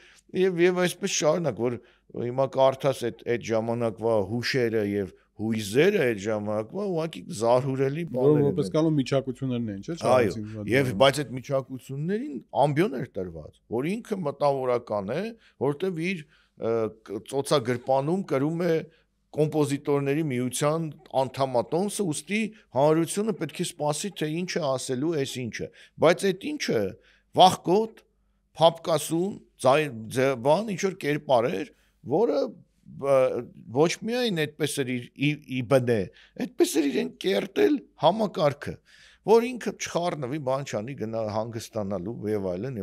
եւ այսպես շարունակ, որ հիմա կարդաս այդ ժամանակվա հուշերը եւ հույզերը այդ ժամանակվա ուղղակի զարհուրելի բաներ են։ Որպես կանոն միջակություններն են, չէ՞, Չարենցին։ Եվ բայց այդ միջակություններին ամբիոն էր տրված, որ ինքը մտավորական է, որտեվ իր ծոցագրպանում կրում է կոմպոզիտորների միության անդամատոմսը, ուստի հանրությունը պետք է սպասի, թե ինչ է ասելու այս ինչը։ Բայց այդ ինչը վախկոտ, փապկասուն, բան ինչ որ կերպար էր, որը ոչ միայն այդպես էր իր իբնե, այդպես էր իրեն կերտել համակարգը, որ ինքը չխառնվի, բան չանի, գնա հանգստանալու եւ այլն,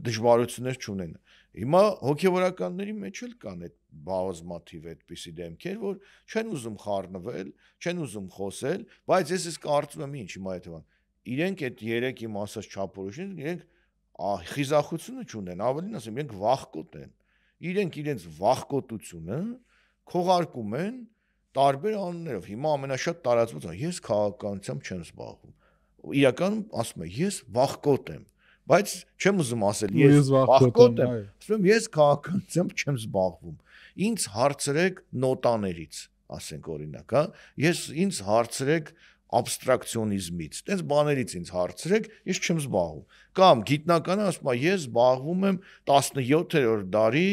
դժվարություններ չունենա։ Հիմա հոգեվորականների մեջ էլ կան այդ բազմաթիվ այդպիսի դեմքեր, որ չեն ուզում խառնվել, չեն ուզում խոսել, բայց ես կարծում եմ ինչ հիմա այդ բան։ Իրենք այդ 3 իմ ասած չափորոշին, իրենք խիզախությունը չունեն, ավելին ասեմ, իրենք վախկոտ են։ Իրենք իրենց վախկոտությունը քողարկում են տարբեր անուններով։ Հիմա ամենաշատ տարածված է, ես քաղաքականությամբ չեմ զբաղվում։ Իրականում ասում եմ, ես վախկոտ եմ, բայց չեմ ուզում ասել ես վախկոտ եմ, ասում եմ ես քաղաքականությամբ չեմ զբաղվում։ Ինձ հարցրեք նոտաներից, ասենք օրինակ, հա, ինձ հարցրեք abstractionism-ից, տես բաներից ինձ հարցրեք, ես չեմ զբաղվում։ Կամ գիտնականը ասում է, ես զբաղվում եմ 17-րդ դարի,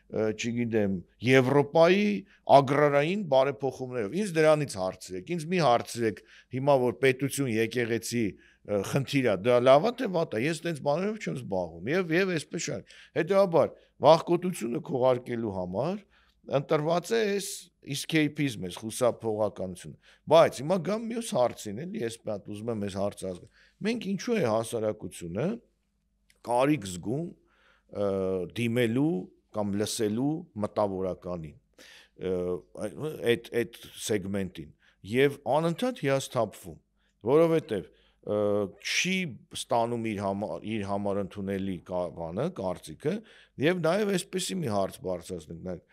չգիտեմ, Եվրոպայի ագրարային բարեփոխումներով։ Ինձ դրանից հարցրեք, ինձ մի հարցրեք, հիմա որ պետություն եկեղեցի խնդիր է, դա լավ է թե վատ է, ես տենց բաներով չեմ զբաղվում։ Եվ այսպես շարք։ Հետևաբար, վախկոտությունը քողարկելու համար ընտրված է այս escapism, այս խուսափողականությունը։ Բայց հիմա գամ մյուս հարցին, էլի, ես պատ ուզում եմ այս հարցը ազգալ։ Մենք ինչու է հասարակությունը կարիք զգում դիմելու կամ լսելու մտավորականին, այդ սեգմենտին եւ անընդհատ հիասթափվում, որովհետեւ չի ստանում իր համար ընդունելի բանը, կարծիքը եւ նաեւ այսպեսի մի հարց բարձրացնենք,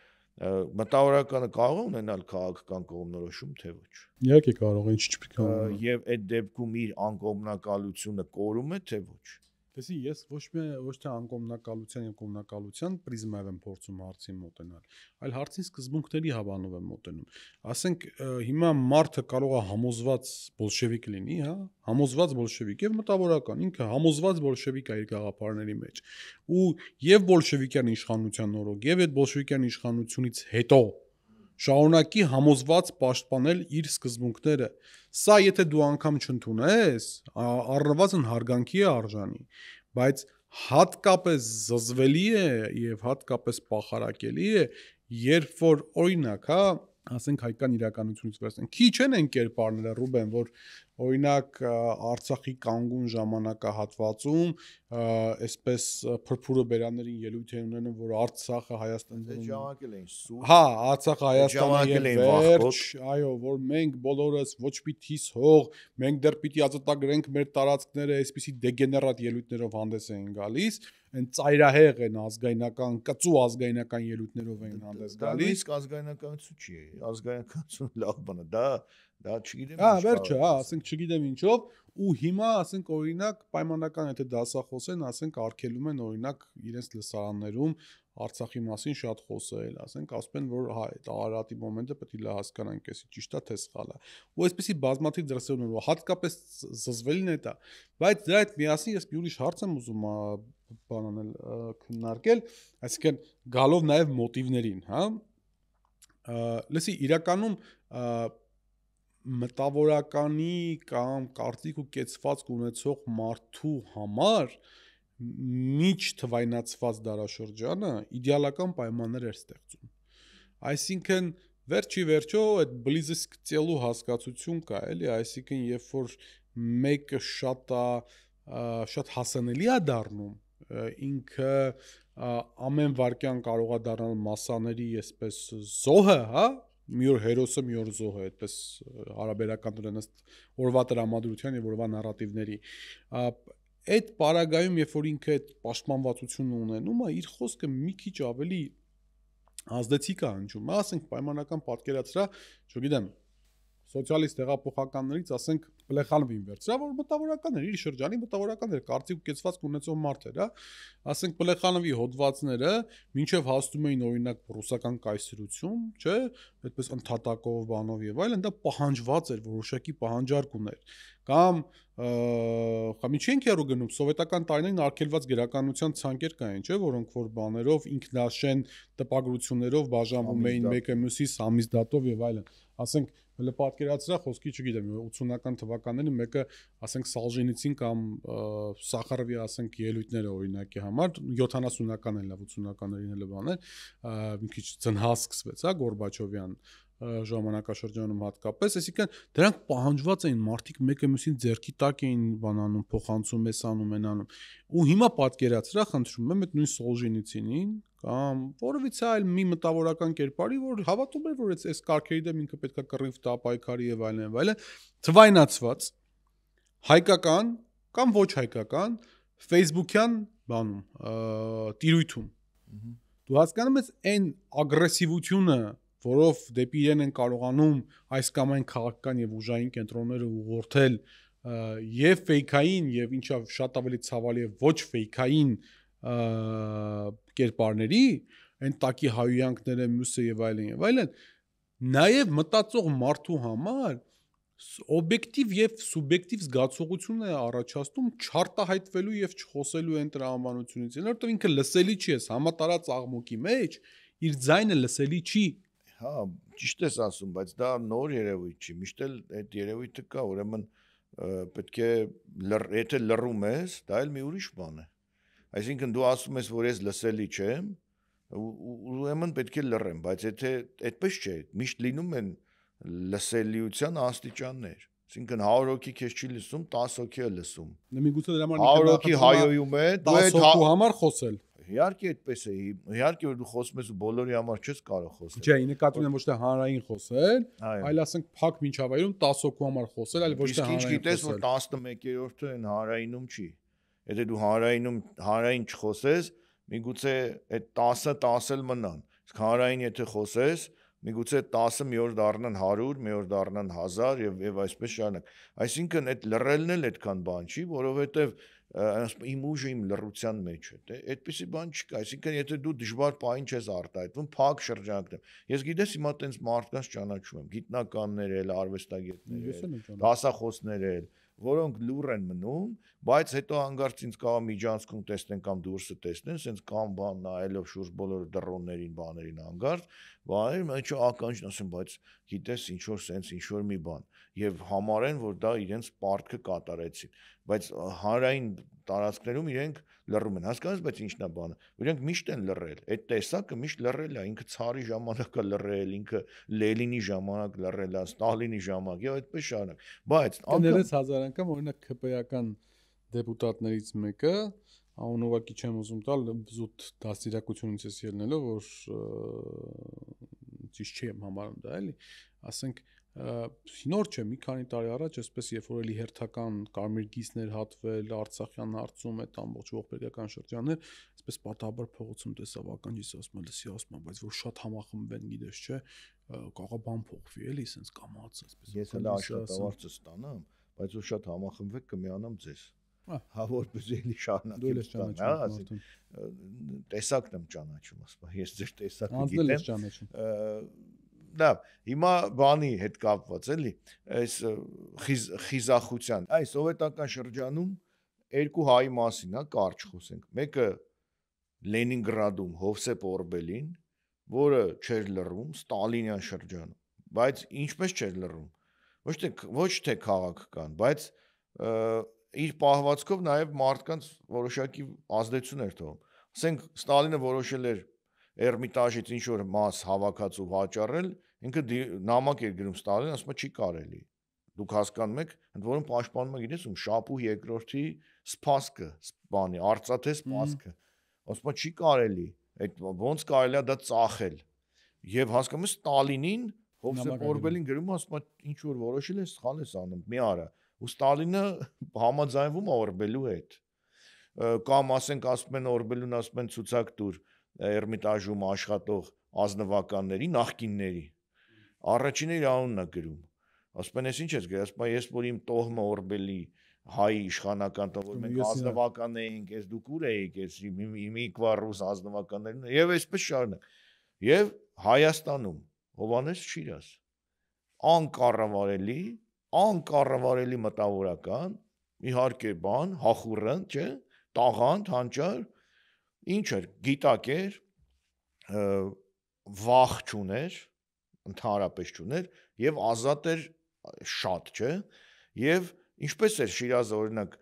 մտավորականը կարող է ունենալ քաղաքական կողմնորոշում թե ոչ։ Իհարկե կարող է, ինչ չպիտի։ Եվ այդ դեպքում իր անկողմնակալությունը կորում է թե ոչ։ Տեսի, ես ոչ թե անկողմնակալության եւ կողմնակալության պրիզմայով եմ փորձում հարցին մոտենալ, այլ հարցին սկզբունքների հավանով եմ մոտենում։ Ասենք հիմա մարդը կարող է համոզված բոլշևիկ լինի, հա, համոզված բոլշևիկ եւ մտավորական, ինքը համոզված բոլշևիկ է իր գաղափարների մեջ։ Ու եւ բոլշևիկյան իշխանության օրոք, եւ այդ բոլշևիկյան իշխանությունից հետո շարունակի համոզված պաշտպանել իր սկզբունքները։ Սա եթե դու անգամ չընդունես, առնվազն հարգանքի է արժանի, բայց հատկապես զզվելի է եւ հատկապես պախարակելի է, երբ որ օրինակ, հա, ասենք հայկական իրականությունից վերցնենք, քիչ են կերպարները, Ռուբեն, որ օրինակ Արցախի կանգուն ժամանակահատվածում այսպես փրփուրը բերաններին ելույթ են ունենում, որ Արցախը Հայաստանն ժամանակել էին սուր։ Հա, Արցախը Հայաստանը վերջ, այո, որ մենք բոլորս ոչ պիտի հող, մենք դեռ պիտի ազատագրենք մեր տարածքները, այսպիսի դեգեներատ ելույթներով հանդես են գալիս, այն ծայրահեղ են ազգայնական, կծու ազգայնական ելույթներով են հանդես գալիս։ Դա ազգայնականություն չի, ազգայնականություն լավ բան է, դա չգիտեմ։ Հա, վերջը, հա, ասենք չգիտեմ ինչով, ու հիմա ասենք օրինակ պայմանական եթե դասախոսեն, ասենք արգելում են օրինակ իրենց լսարաններում Արցախի մասին շատ խոսել, ասենք ասում են որ հա այդ Արարատի մոմենտը պետք է լա հասկանանք, էսի ճիշտ է թե սխալ է։ Ու այսպեսի բազմաթիվ դրսևորումներ, որ հատկապես զզվելին է դա, բայց դրա հետ միասին ես մի ուրիշ հարց եմ ուզում բանանել քննարկել, այսինքն գալով նաև մոտիվներին, հա։ Լսի, իրականում մտավորականի կամ կարծիք ու կեցվածք ունեցող մարդու համար միջ թվայնացված դարաշրջանը իդեալական պայմաններ էր ստեղծում։ Այսինքն վերջի վերջո այդ բլիզսկցելու հասկացություն կա, էլի, այսինքն երբ որ մեկը շատ հասանելի է դառնում, ինքը ամեն վարքյան կարող է դառնալ մասաների այսպես զոհը, հա, մի օր հերոսը, մի օր զոհը, այդպես հարաբերական ըստ օրվա տրամադրության եւ օրվա նարատիվների։ Այդ պարագայում, երբ որ ինքը այդ պաշտպանվածությունն ունենում է, իր խոսքը մի քիչ ավելի ազդեցիկ է հնչում, ասենք պայմանական պատկերացրա, չգիտեմ, սոցիալիստ հեղափոխականներից ասենք Պլեխանովին վերցրա, որ մտավորական էր, իր շրջանի մտավորական էր, կարծիք ու կեցվածք ունեցող մարդ էր, հա, ասենք Պլեխանովի հոդվածները մինչև հասնում էին օրինակ ռուսական կայսրություն, չէ, այդպես ընդհատակով բանով եւ այլն, դա պահանջված էր, որոշակի պահանջարկ ուներ, կամ խմի չենք հեռու գնում, սովետական տարիներին արգելված գրականության ցանկեր կային, չէ, որոնք որ բաներով ինքնաշեն տպագրություններով բաժանվում էին մեկը մյուսի սամիզդատով եւ այլն, ասենք Հələ պատկերացրա խոսքի չգիտեմ 80-ական թվականներին մեկը ասենք Սալժենիցին կամ Սախարովի ասենք ելույթները օրինակի համար 70-ական էլ լավ 80-ականներին հələ բաներ մի քիչ ծնհա սկսվեց, հա Գորբաչովյան ժամանակաշրջանում հատկապես, այսինքն դրանք պահանջված էին, մարդիկ մեկը մյուսին ձեռքի տակ էին բանանում, փոխանցում, անում, անում։ Ու հիմա պատկերացրա, խնդրում եմ, այդ նույն Սոլժենիցինին կամ որևիցե այլ մի մտավորական կերպարի, որ հավատում էր, որ այս կարգերի դեմ ինքը պետքա կռիվ տա, պայքարի եւ այլն, թվայնացված հայկական կամ ոչ հայկական Facebook-յան բանում տիրույթում։ Դու հասկանում ես այն ագրեսիվությունը, որով դեպի իրեն են կարողանում այս կամ այն քաղաքական եւ ուժային կենտրոնները ուղղորդել եւ ֆեյքային եւ ինչա շատ ավելի ցավալի է ոչ ֆեյքային կերպարների, այն տակի հայույանքները, մյուսը եւ այլն, նաեւ մտածող մարդու համար օբյեկտիվ եւ սուբյեկտիվ զգացողություն է առաջացնում չարտահայտվելու եւ չխոսելու այն տրամաբանությունից, որովհետեւ ինքը լսելի չի, համատարած աղմուկի մեջ իր ձայնը լսելի չի։ Հա, ճիշտ ես ասում, բայց դա նոր երևույթ չի, միշտ էլ այդ երևույթը կա, ուրեմն պետք է եթե լռում ես, դա էլ մի ուրիշ բան է։ Այսինքն դու ասում ես, որ ես լսելի չեմ, ուրեմն պետք է լռեմ, բայց եթե այդպես չէ, միշտ լինում են լսելիության աստիճաններ։ Այսինքն 100 հոգի քեզ չի լսում, 10 հոգի է լսում։ Միգուցե դրա համար 100 հոգի հայոյում է, դու 10 հոգու համար խոսել։ Իհարկե այդպես է, իհարկե որ դու խոսում ես ու բոլորի համար չես կարող խոսել։ Չէ, նկատի ունեմ ոչ թե հանրային խոսել, այլ ասենք փակ միջավայրում 10 հոգու համար խոսել, այլ ոչ թե հանրային խոսել։ Իսկ գիտես որ 11-րդը այն հանրայինում չի։ Եթե դու հանրային չխոսես, միգուցե այդ 10 էլ մնան։ Իսկ հանրային եթե խոսես, միգուցե 10-ը մի օր դառնան 100, մի օր դառնան 1000 եւ այսպես շարունակ։ Այսինքն այդ լռելն էլ այդքան բան չի, որովհետեւ իմ ուժը իմ լռության մեջ է, այդպիսի բան չկա, այսինքն եթե դու դժվար պահին չես արտահայտվում, փակ շրջանակներում։ Ես գիտես հիմա տենց մարդկանց ճանաչում եմ, գիտնականներ էլ, արվեստագետներ, դասախոսներ էլ, որոնք լուր են մնում, բայց հետո հանգարց ինձ կարող միջանցքում տեսնեն կամ դուրսը տեսնեն, սենց կամ բան նայելով շուրջ բոլոր դռոններին, բաներին հանգարց, բաներ, ինչ ականջն ասեմ, բայց գիտես ինչ որ սենց ինչ որ մի բան եւ համարեն, որ դա իրենց պարտքը կատարեցին, բայց հանրային տարածքներում իրենք լռում են, հասկանաս, բայց ինչն է բանը, իրենք միշտ են լռել, այդ տեսակը միշտ լռել է, ինքը ցարի ժամանակ է լռել, ինքը Լենինի ժամանակ լռել է, Ստալինի ժամանակ եւ այդպես շարունակ, բայց կներես 1000 անգամ օրինակ ԿՊ-ական դեպուտատներից մեկը, անուղակի չեմ ուզում տալ, զուտ դաստիարակությունից ես ելնելով, որ ճիշտ չի եմ համարում դա, էլի, ասենք նոր չէ, մի քանի տարի առաջ, այսպես երբ որ էլի հերթական կարմիր գիծներ հատվել, Արցախյան հարցում այդ ամբողջ ողբերգական շրջաններ, այսպես պատահաբար փողոցում տեսավ ականջիս ասում, լսի ասում, բայց որ շատ համախմբվեն, գիտես, չէ, կարող է բան փոխվի, էլի, sense կամած, այսպես։ Ես հələ աշխատավարձը ստանամ, բայց որ շատ համախմբվեք կմիանամ ձեզ։ Հա որպես էլի շարունակեմ, հա, տեսակն եմ ճանաչում, ասում, ես ձեր տեսակը գիտեմ։ Լավ, հիմա բանի հետ կապված էլի, այս խիզախության, այս սովետական շրջանում երկու հայի մասին, հա, կարճ խոսենք։ Մեկը Լենինգրադում Հովսեփ Օրբելին, որը չէր լռում Ստալինյան շրջանում, բայց ինչպես չէր լռում։ Ոչ թե քաղաքական, բայց իր պահվածքով նաև մարդկանց որոշակի ազդեցություն էր թողում։ Ասենք Ստալինը որոշել էր Էրմիտաժից ինչ որ մաս հավաքածու վաճառել, ինքը նամակ էր գրում Ստալինին, ասում է չի կարելի։ Դուք հասկանում եք, ընդ որում պաշտպանում է, գիտես ում Շապու երկրորդի սպասքը, բանի, արծաթե սպասքը։ Ասում է չի կարելի, այդ ոնց կարելի է դա ծախել։ Եվ հասկանում ես Ստալինին, Հովսեփ Օրբելին գրում, ասում է ինչ որ որոշել ես, սխալ ես անում, մի արա։ Ու Ստալինը համաձայնվում է Օրբելու հետ։ Կամ ասենք ասում են Օրբելուն, ասում են ցուցակ տուր Էրմիտաժում աշխատող ազնվականների, նախկինների։ Առաջինը իր անունն է գրում։ Ասում են, ես ինչ ես գրել, ասում եմ, ես որ իմ տոհմը Օրբելի հայ իշխանական տող, որ մենք ազնվական էինք, ես դուք ուր էիք, ես մի կվառուս ազնվականներն, եւ այսպես շարունակ։ Եվ Հայաստանում Հովհաննես Շիրազ անկառավարելի մտավորական, իհարկե բան, հախուռն, չէ, տաղանդ, հանճար, ինչ էր, գիտակ էր, վախ չուներ, ընդհանրապես չուներ եւ ազատ էր շատ, չէ, եւ ինչպես էր Շիրազը օրինակ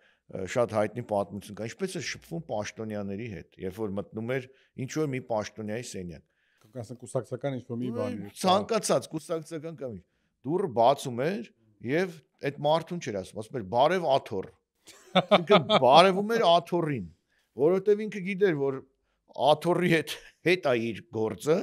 շատ հայտնի պատմություն կա, ինչպես էր շփվում պաշտոնյաների հետ, երբ որ մտնում էր ինչ որ մի պաշտոնյայի սենյակ։ ասենք կուսակցական ինչ-որ մի բան էր։ Ցանկացած կուսակցական կամ ինչ։ Դուրը բացում էր եւ այդ մարդուն չէր ասում էր բարև աթոռ։ Ինքը բարևում էր աթոռին, որովհետեւ ինքը գիտեր, որ աթոռի հետ է իր գործը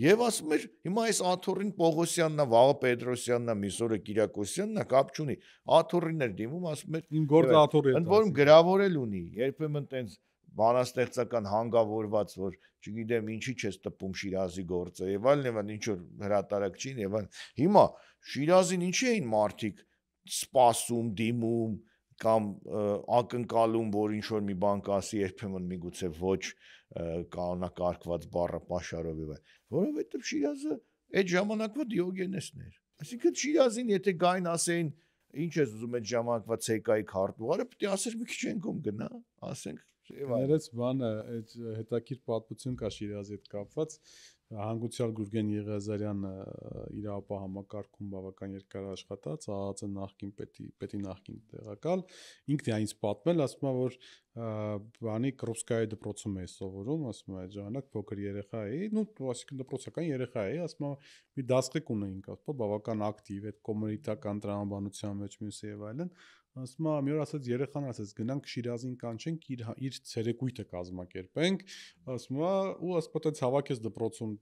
եւ ասում էր հիմա այս աթոռին Պողոսյանն է, Վաղը Պետրոսյանն է, Միսորը Կիրակոսյանն է, կապ չունի։ Աթոռին էր դիմում, ասում էր իմ գործը աթոռի է։ Ընդ որում գրավորել ունի, երբեմն տենց բանաստեղծական հանգավորված, որ չգիտեմ ինչի չես տպում Շիրազի գործը եւ այլն, ինչ որ հրատարակչին եւ այլն։ Հիմա Շիրազին ինչի էին մարդիկ սպասում, դիմում կամ ակնկալում, որ ինչ որ մի բան կասի, երբեմն միգուցե ոչ կանոնակարգված բառը պաշարով եւ այլն, որովհետեւ Շիրազը այդ ժամանակվա Դիոգենեսն էր։ Այսինքն Շիրազին եթե գային ասեին ինչ ես ուզում այդ ժամանակվա ցեկայի քարտուղարը, պետք է ասեր մի քիչ ենքում գնա, ասենք Ներեց բանը, այդ հետաքրքիր պատմություն կա Շիրազի հետ կապված, հանգուցյալ Գուրգեն Եղիազարյանը իրավապահ համակարգում բավական երկար աշխատած, ԱԱԾ նախկին պետի նախկին տեղակալ, ինքն է այնց պատմել, ասում է, որ բանի Կրոպսկայի դպրոցում է սովորում, ասում է այդ ժամանակ փոքր երեխա էի, այսինքն դպրոցական երեխա էի, ասում է մի դասղիկ ունեինք, ասում բավական ակտիվ, այդ կոմունիտական տրամաբանության մեջ մյուս եւ այլն, ասում է մի օր ասած երեխան ասած գնանք Շիրազին կանչենք իր ցերեկույթը կազմակերպենք, ասում է ու ասում է հավաքեց դպրոցում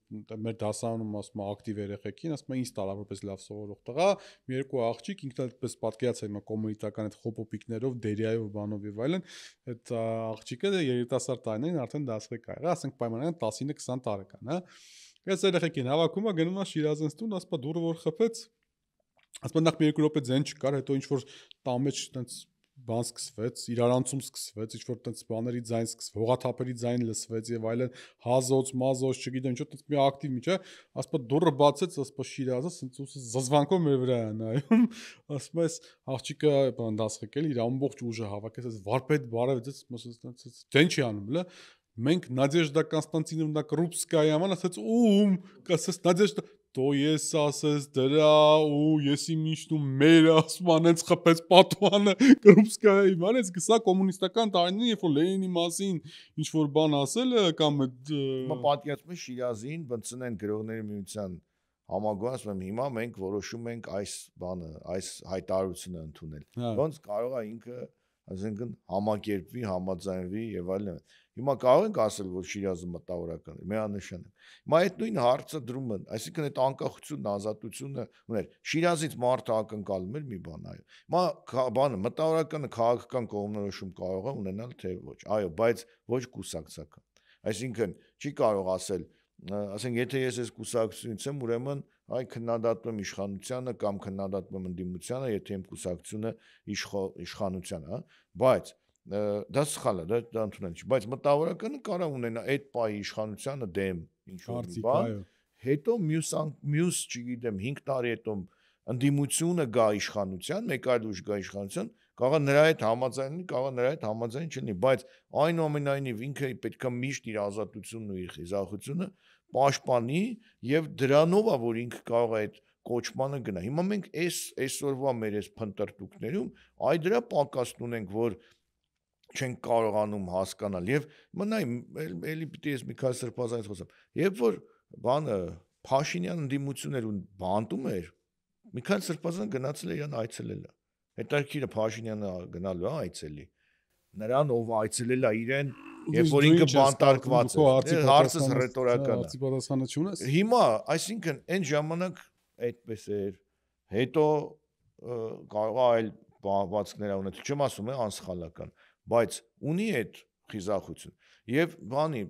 մեր դասարանում ասում է ակտիվ երեխեքին, ասում է ինձ տալա որպես լավ սովորող տղա, մի երկու աղջիկ ինքն այդպես պատկերացա հիմա կոմունիտական այդ խոպոպիկներով, դերիայով, բանով եւ այլն, այդ աղջիկը երիտասարդ տարիներին արդեն դասղիկ ա եղել, ասենք պայմանական 19-20 տարեկան, հա։ Այս երեխեքին հավաքում է գնում է Շիրազից տուն, ասում է դուրը որ խփեց, ասում նախ մի երկու րոպե ձեն չկար, հետո ինչ որ տան մեջ տենց բան սկսվեց, իրարանցում սկսվեց, ինչ որ տենց բաների ձայն սկսվեց, հողաթափերի ձայն լսվեց եւ այլն, հազոց, մազոց, չգիտեմ, ինչ որ տենց մի ակտիվ միջ է, ասում դուրը բացեց, ասում Շիրազը սենց զզվանքով մեր վրա է նայում, ասում այս աղջիկը բան դասղեկել, իր ամբողջ ուժը հավաքեց, այս վարպետ բարևեց, ձեն չի անում, լա մենք Նադեժդա Կոնստանտիновна Կրուպսկայա ման ասաց ում կասես Նադեժդա դո ես ասես դրա ու եսի միշտ ու մեր ասում անենց խփեց պատուանը Կրուպսկայի մանից գսա կոմունիստական տարիներին երբ որ Լենինի մասին ինչ որ բան ասելը կամ պատկերացնում եմ Շիրազին բնցնեն գրողների միության համագոյն ասում եմ հիմա մենք որոշում ենք այս բանը այս հայտարարությունը ընդունել ոնց կարող է ինքը այսինքն համակերպվի, համաձայնվի եւ այլն։ Հիմա կարող ենք ասել, որ Շիրազը մտավորական է, միանշանակ։ Հիմա այդ նույն հարցը դրում են, այսինքն այդ անկախությունն, ազատությունը ուներ։ Շիրազից մարդը ակնկալում էր մի բան, այո։ Հիմա բանը մտավորականը քաղաքական կողմնորոշում կարող է ունենալ թե ոչ։ Այո, բայց ոչ կուսակցական։ Այսինքն չի կարող ասել, ասենք եթե ես այս կուսակցությունից եմ, ուրեմն այ քննադատում եմ իշխանությանը կամ քննադատում եմ ընդդիմությանը, եթե իմ կուսակցությունը իշխանության, հա, բայց դա սխալ է, դա ընդունել չի, բայց մտավորականը կարող ունենա այդ պահի իշխանությանը դեմ ինչ որ մի բան, հետո մյուս, չգիտեմ, 5 տարի հետո ընդդիմությունը գա իշխանության, մեկ այլ ուժ գա իշխանության, կարող է նրա հետ համաձայնի, կարող է նրա հետ համաձայն չլինի, բայց այնուամենայնիվ ինքը պետք է միշտ իր ազատությունն ու իր խիզախությունը պաշտպանի եւ դրանով է որ ինքը կարող է այդ կոչմանը գնա։ Հիմա մենք այսօրվա մեր այս փնտրտուքներում այ դրա պակասն ունենք, որ չենք կարողանում հասկանալ եւ մնայ էլի պիտի ես մի քանի սրբազանից խոսամ։ Երբ որ բանը Փաշինյանը ընդդիմություն էր ու բանտում էր, մի քանի սրբազան գնացել է իրան այցելել է։ Հետաքրքիրը Փաշինյանը գնալու է այցելի։ Նրան ով այցելել է իրեն Երբ որ ինքը բանտարկված է, հարցը ռետորական է։ Հիմա, այսինքն, այն ժամանակ այդպես էր, հետո կարող է այլ բաղվածքներ ունեցել, չեմ ասում անսխալական, բայց ունի այդ խիզախություն։ Եվ բանի,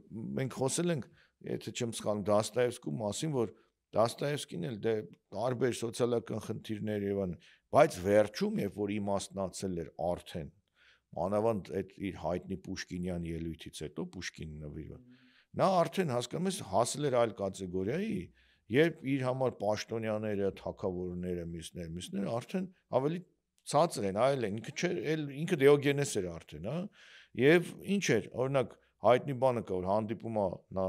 մենք խոսել ենք, եթե չեմ սխալվում, Դաստոևսկու մասին, որ Դաստոևսկին էլ դե տարբեր սոցիալական խնդիրներ եւ այլն, բայց վերջում, երբ որ իմաստնացել էր արդեն Մանավանդ այդ իր հայտնի Պուշկինյան ելույթից հետո Պուշկինը նվիրված նա արդեն հասկանում ես հասել էր այլ կատեգորիայի երբ իր համար պաշտոնյաները թագավորները մյուսները արդեն ավելի ցածր են այլ են ինքը Դիոգենես էր արդեն հա եւ ինչ էր օրինակ հայտնի բանը կա որ հանդիպում է նա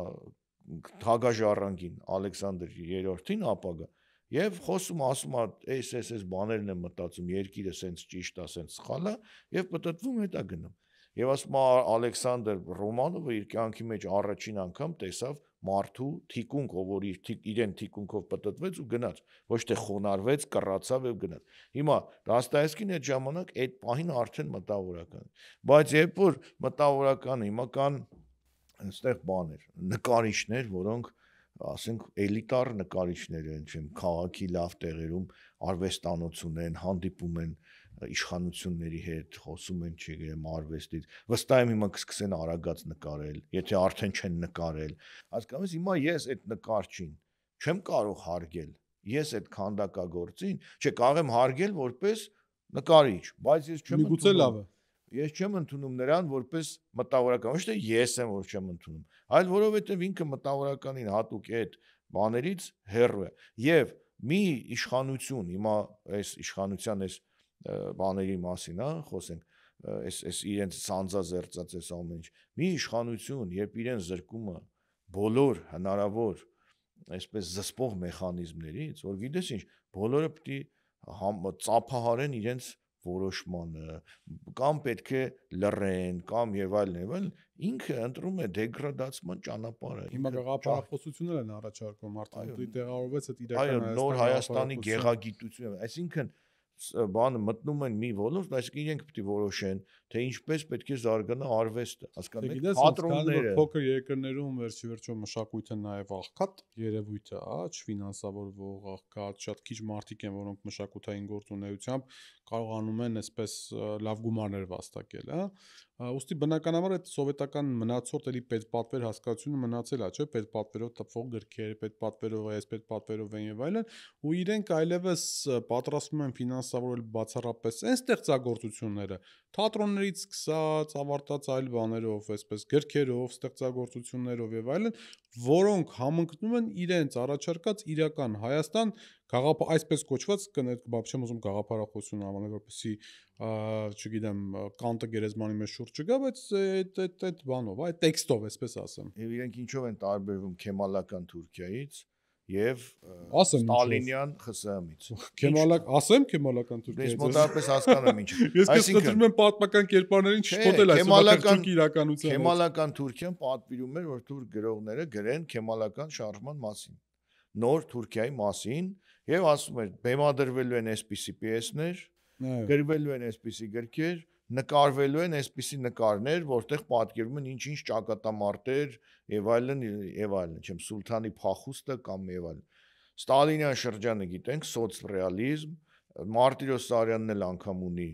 Թագաժառանգին Ալեքսանդր 3-ին ապագա Եվ խոսում ասում է այս բաներն եմ մտածում երկիրը սենց ճիշտ է սենց սխալ է եւ պատտվում հետա գնում եւ ասում է Ալեքսանդր Ռոմանովը իր կյանքի մեջ առաջին անգամ տեսավ մարդու թիկունք, որ իրեն թիկունքով պտտվեց ու գնաց, ոչ թե խոնարհվեց, կռացավ եւ գնաց։ Հիմա Դոստոևսկին այդ ժամանակ այդ պահին արդեն մտավորական։ Բայց երբ որ մտավորականը հիմա կան այստեղ բաներ, նկարիչներ, որոնք ասենք էլիտար նկարիչներ են, չեմ քաղաքի լավ տեղերում արվեստանոց ունեն, հանդիպում են իշխանությունների հետ, խոսում են չգիտեմ արվեստից, վստահ եմ հիմա կսկսեն արագած նկարել, եթե արդեն չեն նկարել, հասկանում ես, հիմա ես այդ նկարչին չեմ կարող հարգել, ես այդ քանդակագործին, չէ, կարող եմ հարգել որպես նկարիչ, բայց ես չեմ Միգուցե լավ է։ Ես չեմ ընդունում նրան որպես մտավորական, ոչ թե ես եմ որ չեմ ընդունում, այլ որովհետև ինքը մտավորականին հատուկ այդ բաներից հեռու է։ Եվ մի իշխանություն, հիմա այս իշխանության այս բաների մասին, հա, խոսենք, այս իրենց սանձազերծած այս ամեն ինչ։ Մի իշխանություն, երբ իրեն զրկում է բոլոր հնարավոր այսպես զսպող մեխանիզմներից, որ գիտես ինչ, բոլորը պետք է ծափահարեն իրենց որոշմանը, կամ պետք է լռեն, կամ եւ այլն, ինքը ընտրում է դեգրադացման ճանապարհը։ Հիմա գաղափարախոսություններ են առաջարկում, արդեն տեղավորվեց այդ իրական այո, նոր Հայաստանի գեղագիտությունը, այսինքն բանը մտնում են մի ոլորտ, այսինքն իրենք պետք է որոշեն, թե ինչպես պետք է զարգանա արվեստը, հասկանում եք, թատրոնները, փոքր երկրներում վերջիվերջո մշակույթը նաև աղքատ երևույթ է, չֆինանսավորվող աղքատ, շատ քիչ մարդիկ են, որոնք մշակութային գործունեությամբ կարողանում են այսպես լավ գումարներ վաստակել, հա։ Ուստի բնականաբար այդ սովետական մնացորդ էլի պետպատվեր հասկացությունը մնացել է, չէ՞, պետպատվերով տպվող գրքեր, պետպատվերով այս, պետպատվերով են եւ այլն, ու իրենք այլևս պատրաստվում են ֆինանսավորել բացառապես այն ստեղծագործությունները, թատրոններից սկսած, ավարտած այլ բաներով, այսպես գրքերով, ստեղծագործություններով եւ այլն, որոնք համընկնում են իրենց առաջարկած իրական Հայաստան այսպես կոչված չեմ ուզում գաղափարախոսություն անվանել, որպեսզի չգիտեմ, կանտը գերեզմանի մեջ շուրջ չգա, բայց այդ բանով, այդ տեքստով, այսպես ասեմ։ Եվ իրենք ինչով են տարբերվում քեմալական Թուրքիայից եւ Ստալինյան ԽՍՀՄ-ից։ Ասեմ քեմալական Թուրքիայից։ Ես մոտավորապես հասկանում եմ ինչ։ Ես կսկսում եմ պատմական կերպարներին չշփոթել այսօր իրականության։ Քեմալական Թուրքիան պատվիրում էր, որ թուրք գրողները գրեն քեմալական շարժման մասին, նոր Թուրքիայի մասին, եւ ասում էր բեմադրվելու են այսպիսի պիեսներ, գրվելու են այսպիսի գրքեր, նկարվելու են այսպիսի նկարներ, որտեղ պատկերում են ինչ-ինչ ճակատամարտեր եւ այլն, չեմ Սուլթանի փախուստը կամ եւ այլն։ Ստալինյան շրջանը գիտենք, սոցռեալիզմ, Մարտիրոս Սարյանն էլ անգամ ունի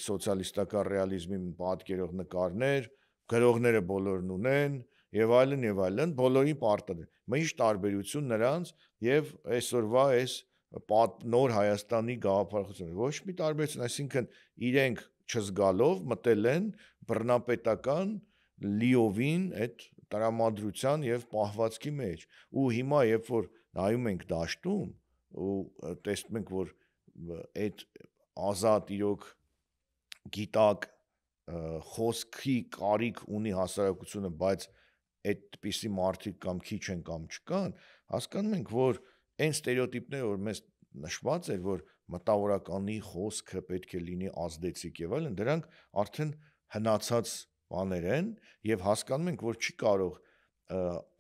սոցիալիստական ռեալիզմի պատկերող նկարներ, գրողները բոլորն ունեն եւ այլն, բոլորին պարտադիր։ Ինչ տարբերություն նրանց եւ այսօրվա այս նոր Հայաստանի գաղափարախոսությունը, ոչ մի տարբերություն, այսինքն իրենք չզգալով մտել են բռնապետական լիովին այդ տրամադրության եւ պահվածքի մեջ, ու հիմա երբ որ նայում ենք դաշտում ու տեսնում ենք, որ այդ ազատ իրոք գիտակ խոսքի կարիք ունի հասարակությունը, բայց այդպիսի մարդիկ կամ քիչ են կամ չկան, հասկանում ենք, որ այն ստերեոտիպները, որ մեզ նշված էր, որ մտավորականի խոսքը պետք է լինի ազդեցիկ եւ այլն, դրանք արդեն հնացած բաներ են եւ հասկանում ենք, որ չի կարող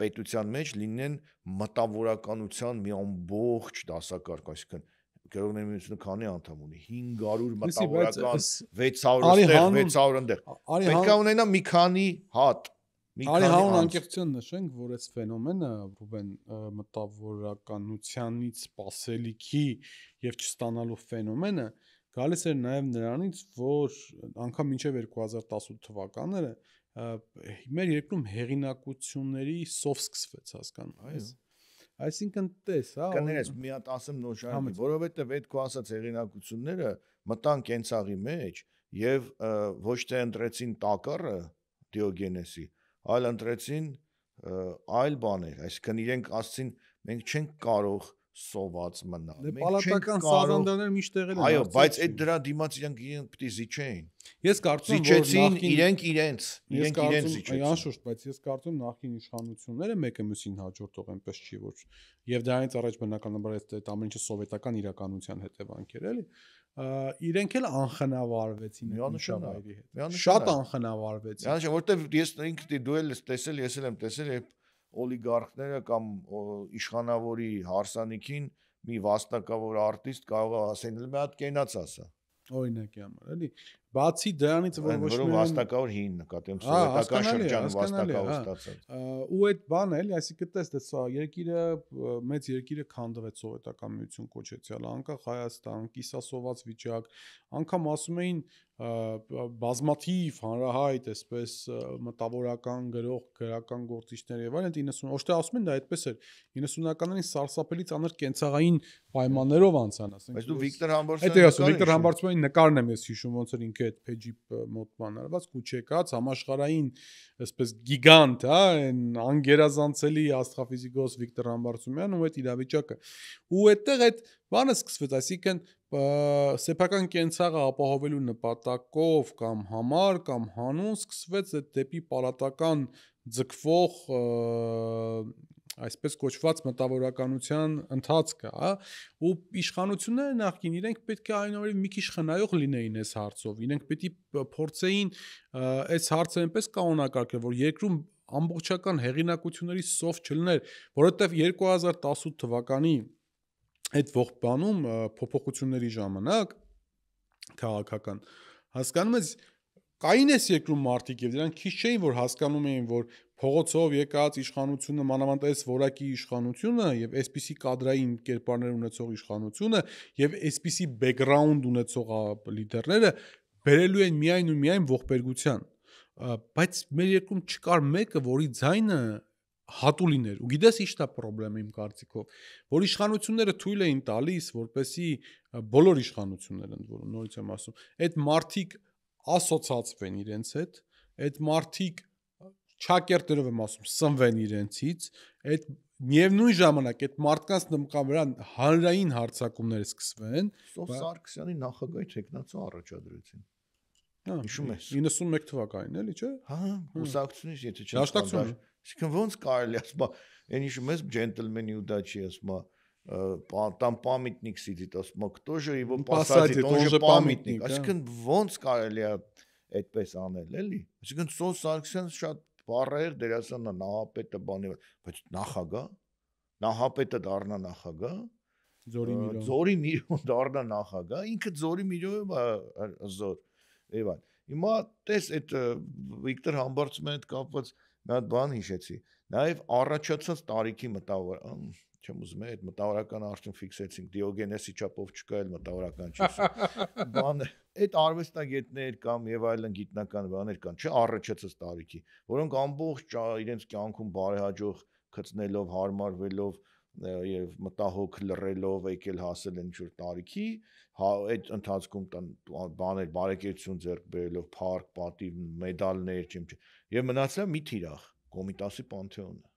պետության մեջ լինեն մտավորականության մի ամբողջ դասակարգ, այսինքն Գրողների միությունը քանի անդամ ունի 500 մտավորական 600 այստեղ 600 այնտեղ պետք է ունենա մի քանի հատ Արի հանուն անկեղծության նշենք, որ այս ֆենոմենը Ռուբեն մտավորականությանից սպասելիքի եւ չստանալու ֆենոմենը գալիս էր նաեւ նրանից, որ անգամ մինչեւ 2018 թվականները մեր երկրում հեղինակությունների սով սկսվեց, հասկանում ես։ Այսինքն տես, հա, կներես մի հատ ասեմ նոր շարքի, որովհետեւ այդ քո ասած հեղինակությունները մտան կենցաղի մեջ եւ ոչ թե ընտրեցին տակառը Դիոգենեսի, այլ ընտրեցին այլ բաներ, այսինքն իրենք ասցին մենք չենք կարող սոված մնալ։ Պալատական սազանդաներ միշտ եղել են։ Այո, բայց այդ դրա դիմաց իրենք պետք է զիջեին։ Ես կարծում եմ, որ նախքին իրենք իրենց զիջեցին։ Անշուշտ, բայց ես կարծում եմ նախքին իշխանությունները մեկը մյուսին հաջորդող այնպես չի, որ եւ դրանից առաջ բնականաբար այդ ամեն ինչը սովետական իրականության հետևանք էր, էլի։ Իրենք էլ անխնավարվեցին միջավայրի հետ։ Շատ անխնավարվեցին։ Որտեվ ես ինքս դու էլ տեսել, ես էլ եմ տեսել, երբ օլիգարխները կամ իշխանավորի հարսանիքին մի վաստակավոր արտիստ կարող է ասել մի հատ կենաց ասա օրինակի համար էլի բացի դրանից որ ոչ միայն վաստակավոր հին նկատեմ սովետական շրջան վաստակավոր ստացած ու այդ բանը էլի այսինքն տես երկիրը մեծ երկիրը քանդվեց սովետական միություն կոչեցյալ անկախ Հայաստան կիսասոված վիճակ անգամ ասում էին բազմաթիվ հանրահայտ այսպես մտավորական գրող գրական գործիչներ եւ այլն 90 ոչ թե ասում են դա այդպես էր 90-ականներին սարսափելի ծանր կենցաղային պայմաններով անցան ասենք բայց դու Վիկտոր Համբարձումյանի նկարն եմ ես հիշում ոնց էր ինքը այդ փեջի մոտ բանարված քուչեկած համաշխարհային այսպես գիգանտ հա այն անգերազանցելի աստղաֆիզիկոս Վիկտոր Համբարձումյանն ու այդ իրավիճակը ու այդտեղ այդ բանը սկսվեց այսինքն սեփական կենցաղը ապահովելու նպատակով կամ համար կամ հանուն սկսվեց այդ դեպի պալատական ձգվող այսպես կոչված մտավորականության ընթացքը, հա, ու իշխանությունները նախքին իրենք պետք է այնուամենայնիվ մի քիչ խնայող լինեին այս հարցով, իրենք պետք է փորձեին այս հարցը այնպես կանոնակարգել, որ երկրում ամբողջական հեղինակությունների սով չլներ, որովհետև 2018 թվականի այդ ողբանում փոփոխությունների ժամանակ քաղաքական հասկանում ես կային էս երկրում մարդիկ եւ դրանք քիչ չէին որ հասկանում էին որ փողոցով եկած իշխանությունը մանավանդ այս որակի իշխանությունը եւ այսպիսի կադրային կերպարներ ունեցող իշխանությունը եւ այսպիսի բեքգրաունդ ունեցող լիդերները բերելու են միայն ու միայն ողբերգության բայց մեր երկրում չկար մեկը որի ձայնը հատուլիներ ու գիտես ի՞նչ է խնդրեմը իմ կարծիքով որ իշխանությունները թույլ էին տալիս որպեսի բոլոր իշխանությունները ընդ որում նորից եմ ասում այդ մարդիկ ասոցացվեն իրենց հետ այդ մարդիկ չակերտերով եմ ասում սնվեն իրենցից այդ միևնույն ժամանակ այդ մարդկանց վրա հանրային հարձակումներ սկսվեն Սով Սարգսյանի նախագահի տեխնացու առաջադրեցին հիշում ես 91 թվականին էլի չէ հա հուսակցությունից եթե չէ Այսինքն ոնց կարելի է ասма, այն իշում ես джентльменի удачи ասма, там памятник сидит, ասма, кто же его посадит, он же памятник։ Այսինքն ոնց կարելի է այդպես անել, էլի։ Այսինքն Սով Սարգսյանը շատ բառեր դերասանն է, նահապետը բանի, բայց նահապետը դառնա նախագահ, Զորի Միրոն դառնա նախագահ, ինքը Զորի Միրոն զոր, եւ այլ։ Հիմա տես այդ Վիկտոր Համբարձումյանի հետ կապված մի հատ բան հիշեցի նաև առաջացած տարիքի մտավոր չեմ ուզում այդ մտավորական արդյուն ֆիքսեցինք Դիոգենեսի չափով չկա էլ մտավորական չի բան այդ արվեստագետներ կամ եւ այլն գիտնական բաներ կան չէ առաջացած տարիքի որոնք ամբողջ իրենց կյանքում բարեհաջող գտնելով հարմարվելով եւ մտահոգ լռելով եկել հասել են ինչ-որ տարիքի այդ ընթացքում բաներ բարեկեցություն ձեռք բերելով փառք պատիվ մեդալներ եւ մնացել մի թիրախ Կոմիտասի Պանթեոնը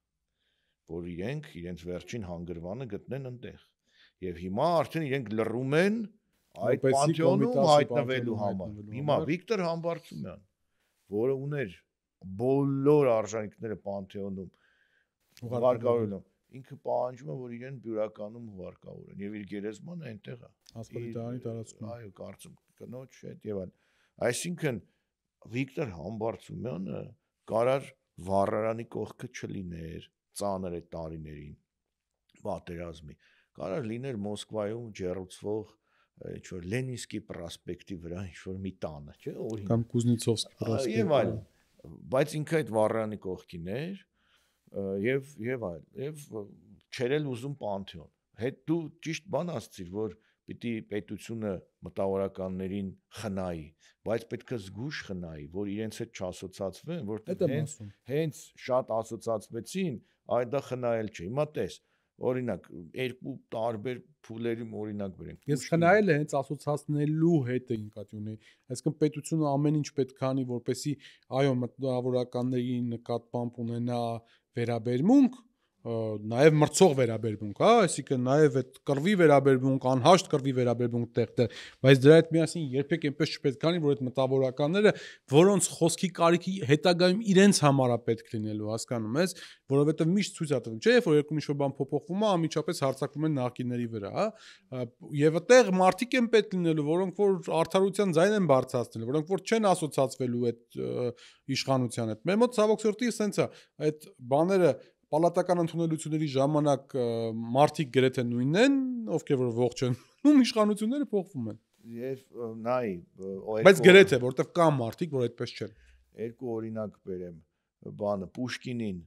որ իրենց վերջին հանգրվանը գտնեն այնտեղ եւ հիմա արդեն իրենք լռում են այդ Պանթեոնում հայտնվելու համար հիմա Վիկտոր Համբարձումյան որը ուներ բոլոր արժանինքները Պանթեոնում ուղարկավորել ինքը պահանջում է որ իրեն բյուրականում հուարկավորեն եւ իր գերեզմանը այնտեղ է Ասպետարանի տարածքում այո կարծում կնոջ հետ եւ այլ այսինքն Վիկտոր Համբարձումյանը կարար վառարանի կողքը չլիներ ծանր այդ տարիներին պատերազմի կարար լիներ Մոսկվայում ջեռուցվող ինչ որ Լենինսկի պրոսպեկտի վրա ինչ որ մի տանը չէ կամ Կուզնիցովսկի պրոսպեկտ եւ այլ բայց ինքը այդ վառարանի կողքին էր եւ այլ եւ չերել ուզում Պանթեոն հետ դու ճիշտ բան ասցիր որ պիտի պետությունը մտավորականներին խնայի բայց պետք է զգուշ խնայի որ իրենց հետ չասոցացվեն որտեղ հենց շատ ասոցացվեցին այդ դա խնայել չէ հիմա տես օրինակ երկու տարբեր փուլերի օրինակ բերենք ես խնայել է հենց ասոցացնելու հետ է ինքնատի ունի այսինքն պետությունը ամեն ինչ պետք է անի որպեսի այո մտավորականների նկատմամբ ունենա վերաբերմունք նաև մրցող վերաբերմունք, հա, այսինքն նաև այդ կռվի վերաբերմունք, անհաշտ կռվի վերաբերմունք տեղտեղ, բայց դրա հետ միասին երբեք այնպես չպետք անի, որ այդ մտավորականները, որոնց խոսքի կարիքի հետագայում իրենց համար է պետք լինելու, հասկանում ես, որովհետև միշտ ցույց է տվում, չէ՞, որ երկու ինչ-որ բան փոփոխվում է, անմիջապես հարձակվում են նախկինների վրա, հա, եւ այդտեղ մարդիկ են պետք լինելու, որոնք որ արդարության ձայն են բարձրացնելու, որոնք որ չեն ասոցացվելու այդ իշխանության հետ։ Մեր մոտ ցավոք սրտի սենց է, այդ բաները պալատական ընդունելությունների ժամանակ մարդիկ գրեթե նույնն են, ովքեր որ ողջ են, իշխանությունները փոխվում են։ Եվ նայ, բայց գրեթե, որտեվ կան մարդիկ, որ այդպես չեն։ Երկու օրինակ բերեմ, բանը Պուշկինին,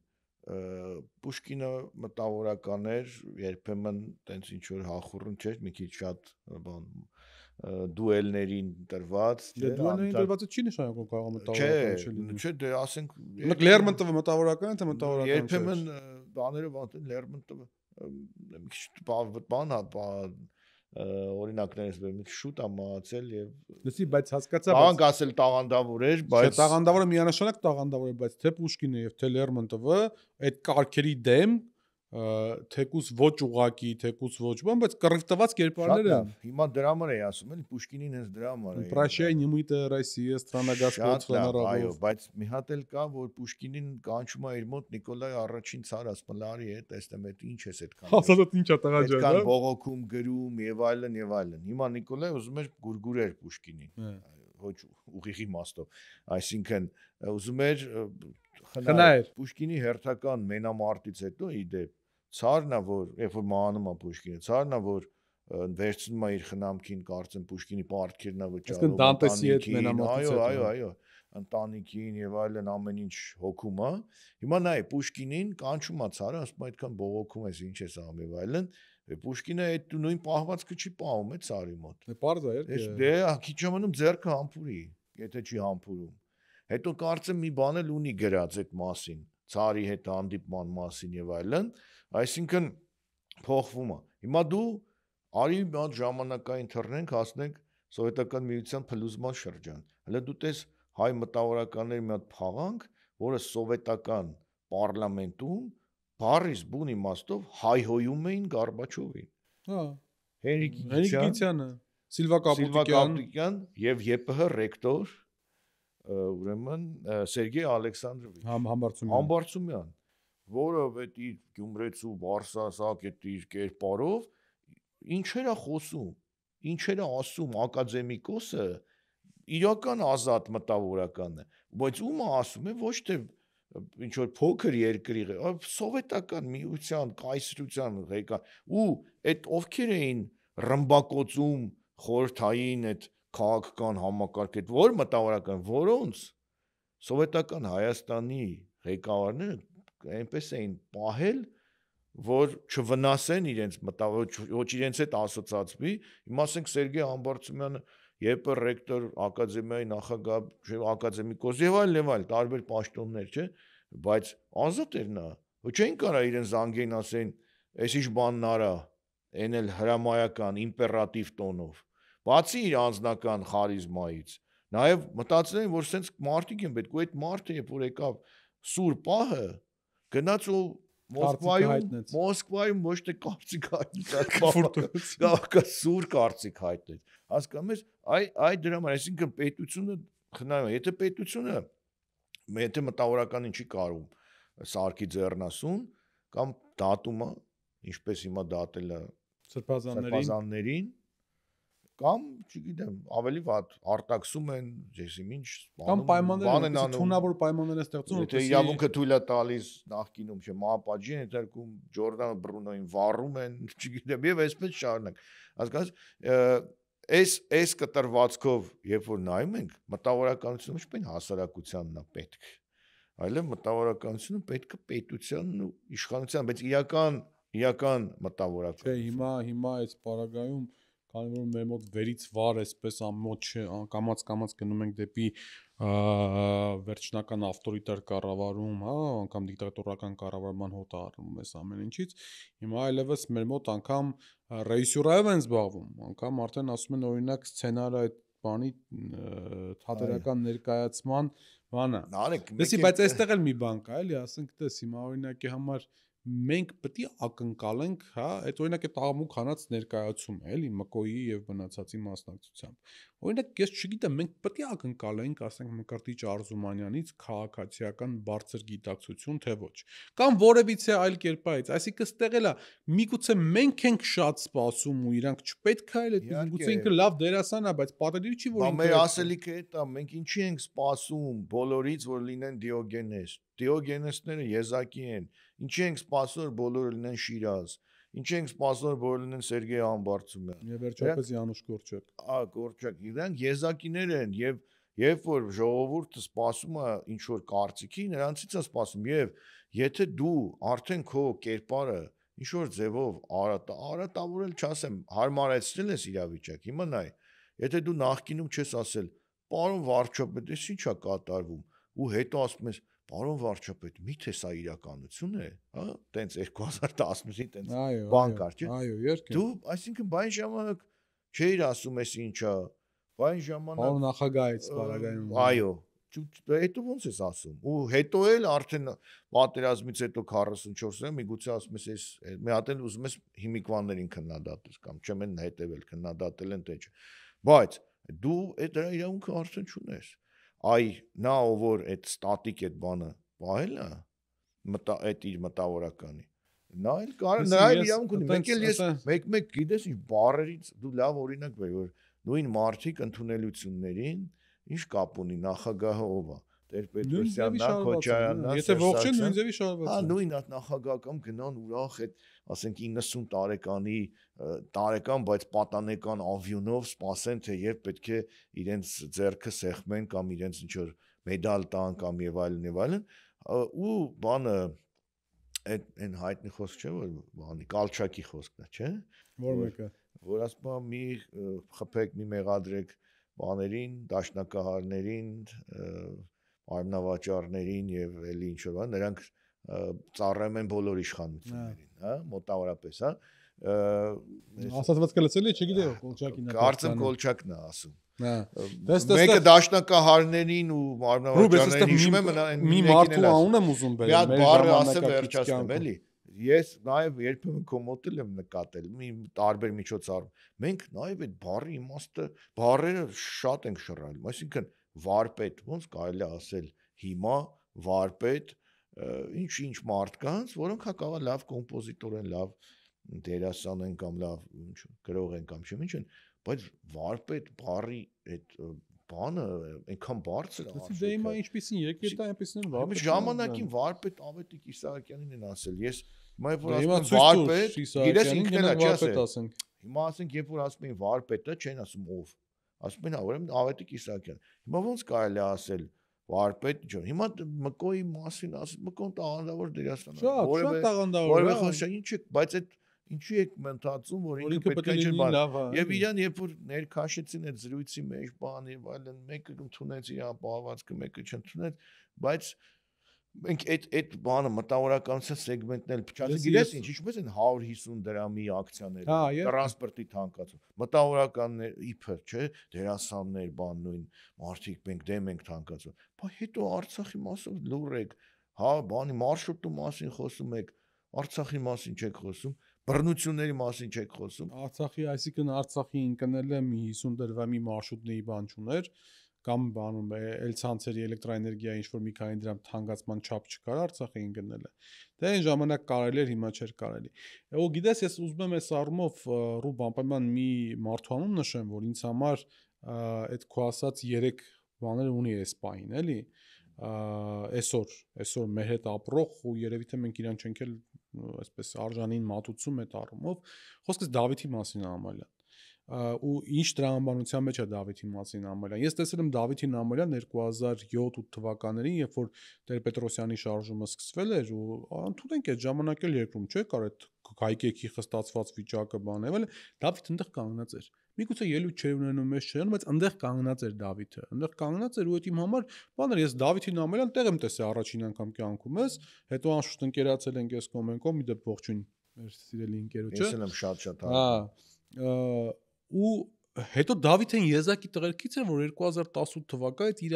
Պուշկինը մտավորական էր, երբեմն տենց ինչ որ հախուռն չէր, մի քիչ շատ բան դուելներին տրված, դուելներին տրվածը չի նշանակում կարող մտավորական չէ։ Չէ, դե ասենք Լերմոնտովը մտավորական է, թե մտավորական չէ։ Երբեմն բաները ոնց Լերմոնտովը մի քիչ բան օրինակներից բերեմ, շուտ է մահացել եւ լսի, բայց հասկացա, բանկ ասել տաղանդավոր էր, բայց տաղանդավորը միանշանակ տաղանդավոր է, բայց թե Պուշկինը եւ թե Լերմոնտովը այդ կարգերի դեմ թեկուս ոչ ուղակի, թեկուս ոչ բան, բայց կռիվտված կերպարներ են։ Հիմա դրա համար էի ասում, էլի Պուշկինին հենց դրա համար է։ Прощай, немытая Россия, страна господства народов։ Այո, բայց մի հատ էլ կա, որ Պուշկինին կանչում է իր մոտ Նիկոլայ առաջին ցար ասմլարի հետ, տեսնեմ այդ ինչ էս այդքան։ Ասած ինչ է տղա ջան։ Այդքան բողոքում գրում եւ այլն եւ այլն։ Հիմա Նիկոլայ ուզում էր գուրգուրեր Պուշկինին։ Ոչ ուղիղ իմաստով։ Այսինքն ուզում էր խնայել Պուշկինի հերթական մենամարտից հետո իդեպ ցարն է, որ երբ որ մահանում է Պուշկինը, ցարն է, որ վերցնում է իր խնամքին, կարծեմ Պուշկինի պարտքերն է վճարում, Դանտեսի հետ մենամարտից հետո, այո, ընտանիքին եւ այլն ամեն ինչ հոգում է։ Հիմա նայ Պուշկինին կանչում է ցարը, ասում է այդքան բողոքում ես, ինչ ես անում եւ այլն։ Պուշկինը այդ նույն պահվածքը չի պահում է ցարի մոտ։ Պարզ է, երբ դե քիչ ժամանում ձեռքը համբուրի, եթե չի համբուրում։ Հետո կարծեմ մի բան էլ ունի գրած այդ մասին, ցարի հետ հանդիպման մասին եւ այլն, այսինքն փոխվում է։ Հիմա դու արի մի հատ ժամանակային թռնենք, հասնենք սովետական միության փլուզման շրջան։ Հələ դու տես հայ մտավորականների մի հատ փաղանք, որը սովետական պարլամենտում բառից բուն իմաստով հայհոյում էին Գորբաչովին։ Հա։ Հենրիկ Գիցյանը, Սիլվա Կապուտիկյան եւ ԵՊՀ ռեկտոր ուրեմն Սերգեյ Ալեքսանդրովիչ Համբարձումյան, որը այդ իր Գյումրեցու Բարսասակ այդ իր կերպարով ինչեր է խոսում, ինչեր է ասում ակադեմիկոսը, իրական ազատ մտավորական է, բայց ում ասում է ոչ թե ինչ որ փոքր երկրի, սովետական միության, կայսրության ղեկավար, ու այդ ովքեր էին ռմբակոծում խորհրդային այդ քաղաքական համակարգ, այդ որ մտավորական, որոնց սովետական Հայաստանի ղեկավարները այնպես էին պահել, որ չվնասեն իրենց ոչ իրենց հետ ասոցացվի, հիմա ասենք Սերգեյ Համբարձումյանը ԵՊ ռեկտոր, ակադեմիայի նախագահ, ակադեմիկոս եւ այլ տարբեր պաշտոններ, չէ, բայց ազատ էր նա, ոչ չէին կարա իրեն զանգեին ասեն, այս ինչ բանն արա, այն էլ հրամայական իմպերատիվ տոնով, բացի իր անձնական խարիզմայից, նաեւ մտածել են, որ սենց մարդիկ են պետք, ու այդ մարդը երբ որ եկավ սուր պահը, գնաց ու Մոսկվայում ոչ թե կարծիք հայտնեց, սուր կարծիք հայտնեց, հասկանում ես, այ դրա համար, այսինքն պետությունը խնայում է, եթե մտավորականին չի կարում սարքի ձեռնասուն, կամ դատում է, ինչպես հիմա դատել է սրբազաններին, կամ, չգիտեմ, ավելի վատ արտաքսում են, եսիմ ինչ կամ պայմաններ են, թունավոր պայմաններ են ստեղծում, եթե իրավունքը թույլ է տալիս նախկինում, չէ, մահապատժի են հետարկում, Ջորդան Բրունոին վառում են, չգիտեմ, եւ այսպես շարունակ։ Հասկանաս, այս կտրվածքով, երբ որ նայում ենք, մտավորականությունը ոչ միայն հասարակությանն է պետք, այլև մտավորականությունը պետք է պետությանն ու իշխանությանն, բայց իրական մտավորականություն։ Չէ, հիմա այս պարագայում քանի որ մեր մոտ վերից վար էսպես ամոչ կամած գնում ենք դեպի վերջնական ավտորիտար կառավարում, հա, անգամ դիկտատորական կառավարման հոտ առնում ես ամեն ինչից, հիմա այլևս մեր մոտ անգամ ռեժիսուրայով են զբաղվում, անգամ արդեն ասում են օրինակ սցենարը այդ բանի թատերական ներկայացման բանը։ Դեսի, բայց այստեղ էլ մի բան կա, էլի, ասենք տես, հիմա օրինակի համար մենք պետք է ակնկալենք, հա, այդ օրինակ է տաղմուկ հանած ներկայացումը, էլի, Մկոյի եւ բնացածի մասնակցությամբ։ Օրինակ, ես չգիտեմ, մենք պետք է ակնկալենք, ասենք Մկրտիչ Արզումանյանից քաղաքացիական բարձր գիտակցություն, թե ոչ։ Կամ որևիցե այլ կերպարից, այսինքն ստեղ էլա միգուցե մենք ենք շատ սպասում ու իրանք չպետք է այլ այդ միգուցե ինքը լավ դերասան է, բայց պատերի չի որ ինքը մեր ասելիքը է դա, մենք ինչի ենք սպասում բոլորից, որ լինեն Դիոգենես։ Դիոգենեսները եզակի են։ Ինչի ենք սպասում, որ բոլորը լինեն Շիրազ։ Ինչի ենք սպասում, որ բոլորը լինեն Սերգեյ Համբարձումյան։ Եվ վերջապես Յանուշ Գորչակ։ Գորչակ, իրանք եզակիներ են եւ երբ որ ժողովուրդը սպասում է ինչ որ կարծիքի, նրանցից է սպասում եւ եթե դու արդեն քո կերպարը ինչ որ ձևով արատավորել չասեմ, հարմարեցնել ես իրավիճակ։ Հիմա նայ, եթե դու նախկինում չես ասել, պարոն վարչապետ, էս ի՞նչ է կատարվում, ու հետո ասում ես, պարոն վարչապետ, միթե սա իրականություն է, հա, տենց 2015-ին տենց բան կար, չէ՞։ Այո, երկին։ Դու, այսինքն բայն ժամանակ չէիր ասում էս ինչա, բայն ժամանակ Պարոն նախագահից բարագայում։ Այո, հետո ոնց ես ասում։ Ու հետո էլ արդեն պատերազմից հետո 44-ը միգուցե ասում ես, մի հատ էլ ուզում ես հիմիկվաններին քննադատես կամ չեմ են հետևել քննադատել են թե չէ։ Բայց դու այդ դրա իրավունքը արդեն չունես։ Այ նա ով որ այդ ստատիկ այդ բանը պահել է, այդ իր մտավորականի։ Նա էլ կարող նրա իրավունք ունի։ Մեկ էլ ես մեկ գիտես ինչ բառերից դու լավ օրինակ բեր, որ նույն մարդիկ ընդունելություններին ինչ կապ ունի նախագահը ով է Տեր-Պետրոսյանն, Քոչարյանն, եթե ողջին նույն ձևի շարված։ Հա, նույն այդ նախագահական գնան ուրախ այդ, ասենք 90 տարեկան, բայց պատանեկան ավյունով սպասեն, թե երբ պետք է իրենց ձեռքը սեղմեն կամ իրենց ինչ որ մեդալ տան կամ եւ այլն, ու բանը այն հայտնի խոսք չէ, որ բանի Կալչակի խոսքն է, չէ՞։ Որ մեկը որ ասում մի խփեք, մի մեղադրեք բաներին, դաշնակահարներին, արմնավաճառներին եւ էլի ինչ որ բան, նրանք ծառայում են բոլոր իշխանություններին, հա, մոտավորապես, հա։ Ասացված կլսել է, չգիտեմ, Կոլչակին է։ Կարծեմ Կոլչակն է ասում։ Հա։ Մեկը դաշնակահարներին ու արմնավաճառներին հիշում եմ մի մարդու անուն եմ ուզում բերել։ Մի բառը ասեմ վերջացնեմ, էլի։ Ես նաև երբեմն քո մոտ եմ նկատել մի տարբեր միջոցառում։ Մենք նաև այդ բառի իմաստը, բառերը շատ ենք շռայլում, այսինքն վարպետ, ոնց կարելի է ասել հիմա վարպետ, ինչ մարդկանց, որոնք հակառակ լավ կոմպոզիտոր են, լավ դերասան են կամ լավ ինչ գրող են կամ ինչ են, բայց վարպետ բառի այդ բանը այնքան բարձր է։ Դե հիմա ինչպեսին եկել դա այնպեսին են վարպետ։ Ժամանակին վարպետ Ավետիք Իսահակյանին են ասել։ Ես հիմա որ ասում վարպետ, գիտես ինքն էլ չի ասել։ Հիմա ասենք երբ որ ասում են վարպետը, չեն ասում ով։ Ասում են ուրեմն Ավետիք Իսահակյան։ Հիմա ոնց կարելի է ասել վարպետ, ինչ։ Հիմա Մկոյի մասին ասում, Մկոն տաղանդավոր դերասան է։ Շատ տաղանդավոր։ Որևէ խոսա ինչ է, բայց այդ ինչու եք մտածում, որ ինքը պետք է ինչ բան։ Եվ իրան երբ որ ներքաշեցին այդ զրույցի մեջ բան եւ այլն, մեկը ընդունեց իր ապահովվածքը, մեկը չընդունեց, բայց մենք այդ բանը մտավորականության սեգմենտն էլ փչացի, գիտես ինչ, ինչպես են 150 դրամի ակցիաները, տրանսպորտի թանկացում, մտավորականներ իբր, չէ, դերասաններ, բան նույն մարդիկ մենք դեմ ենք թանկացում, բայց հետո Արցախի մասով լուր եք, հա, բանի մարշրուտի մասին խոսում եք, Արցախի մասին չեք խոսում, բռնությունների մասին չեք խոսում։ Արցախի, այսինքն Արցախի ընկնելը մի 50 դրամի մարշրուտների բան չուներ, կամ բանում էլ ցանցերի էլեկտրոէներգիա ինչ որ մի քանի դրամ թանկացման չափ չկար Արցախի ընկնելը։ Դա այն ժամանակ կարելի էր, հիմա չէր կարելի։ Ու գիտես, ես ուզում եմ այս առումով Ռուբ անպայման մի մարդու անուն նշեմ, որ ինձ համար այդ քո ասած 3 բաները ունի այս պահին, էլի։ Այսօր մեր հետ ապրող ու երևի թե մենք իրան չենք էլ այսպես արժանին մատուցում այդ առումով խոսքս Դավիթի մասին Ամալյան ու ինչ տրամաբանության մեջ է Դավիթի մասին Ամալյան։ Ես տեսել եմ Դավիթին Ամալյան 2007-8 թվականներին, երբ որ Տեր-Պետրոսյանի շարժումը սկսվել էր ու ընդունենք այդ ժամանակ էլ երկրում չէ կար այդ հայկեքի խստացված վիճակը բանել, Դավիթը այնտեղ կանգնած էր։ Միգուցե ելույթ չէր ունենում մեզ չէ, բայց այնտեղ կանգնած էր Դավիթը։ Այնտեղ կանգնած էր ու այդ իմ համար բաներ ես Դավիթին Ամալյան տեղ եմ տեսել առաջին անգամ կյանքումս, հետո անշուշտ ընկերացել ենք այս կոմենկով, մի դեպ ողջույն մեր սիրելի ընկերոջը։ Ես եմ շատ հա ու հետո Դավիթն եզակի տղերքից էր, որ 2018 թվականից իր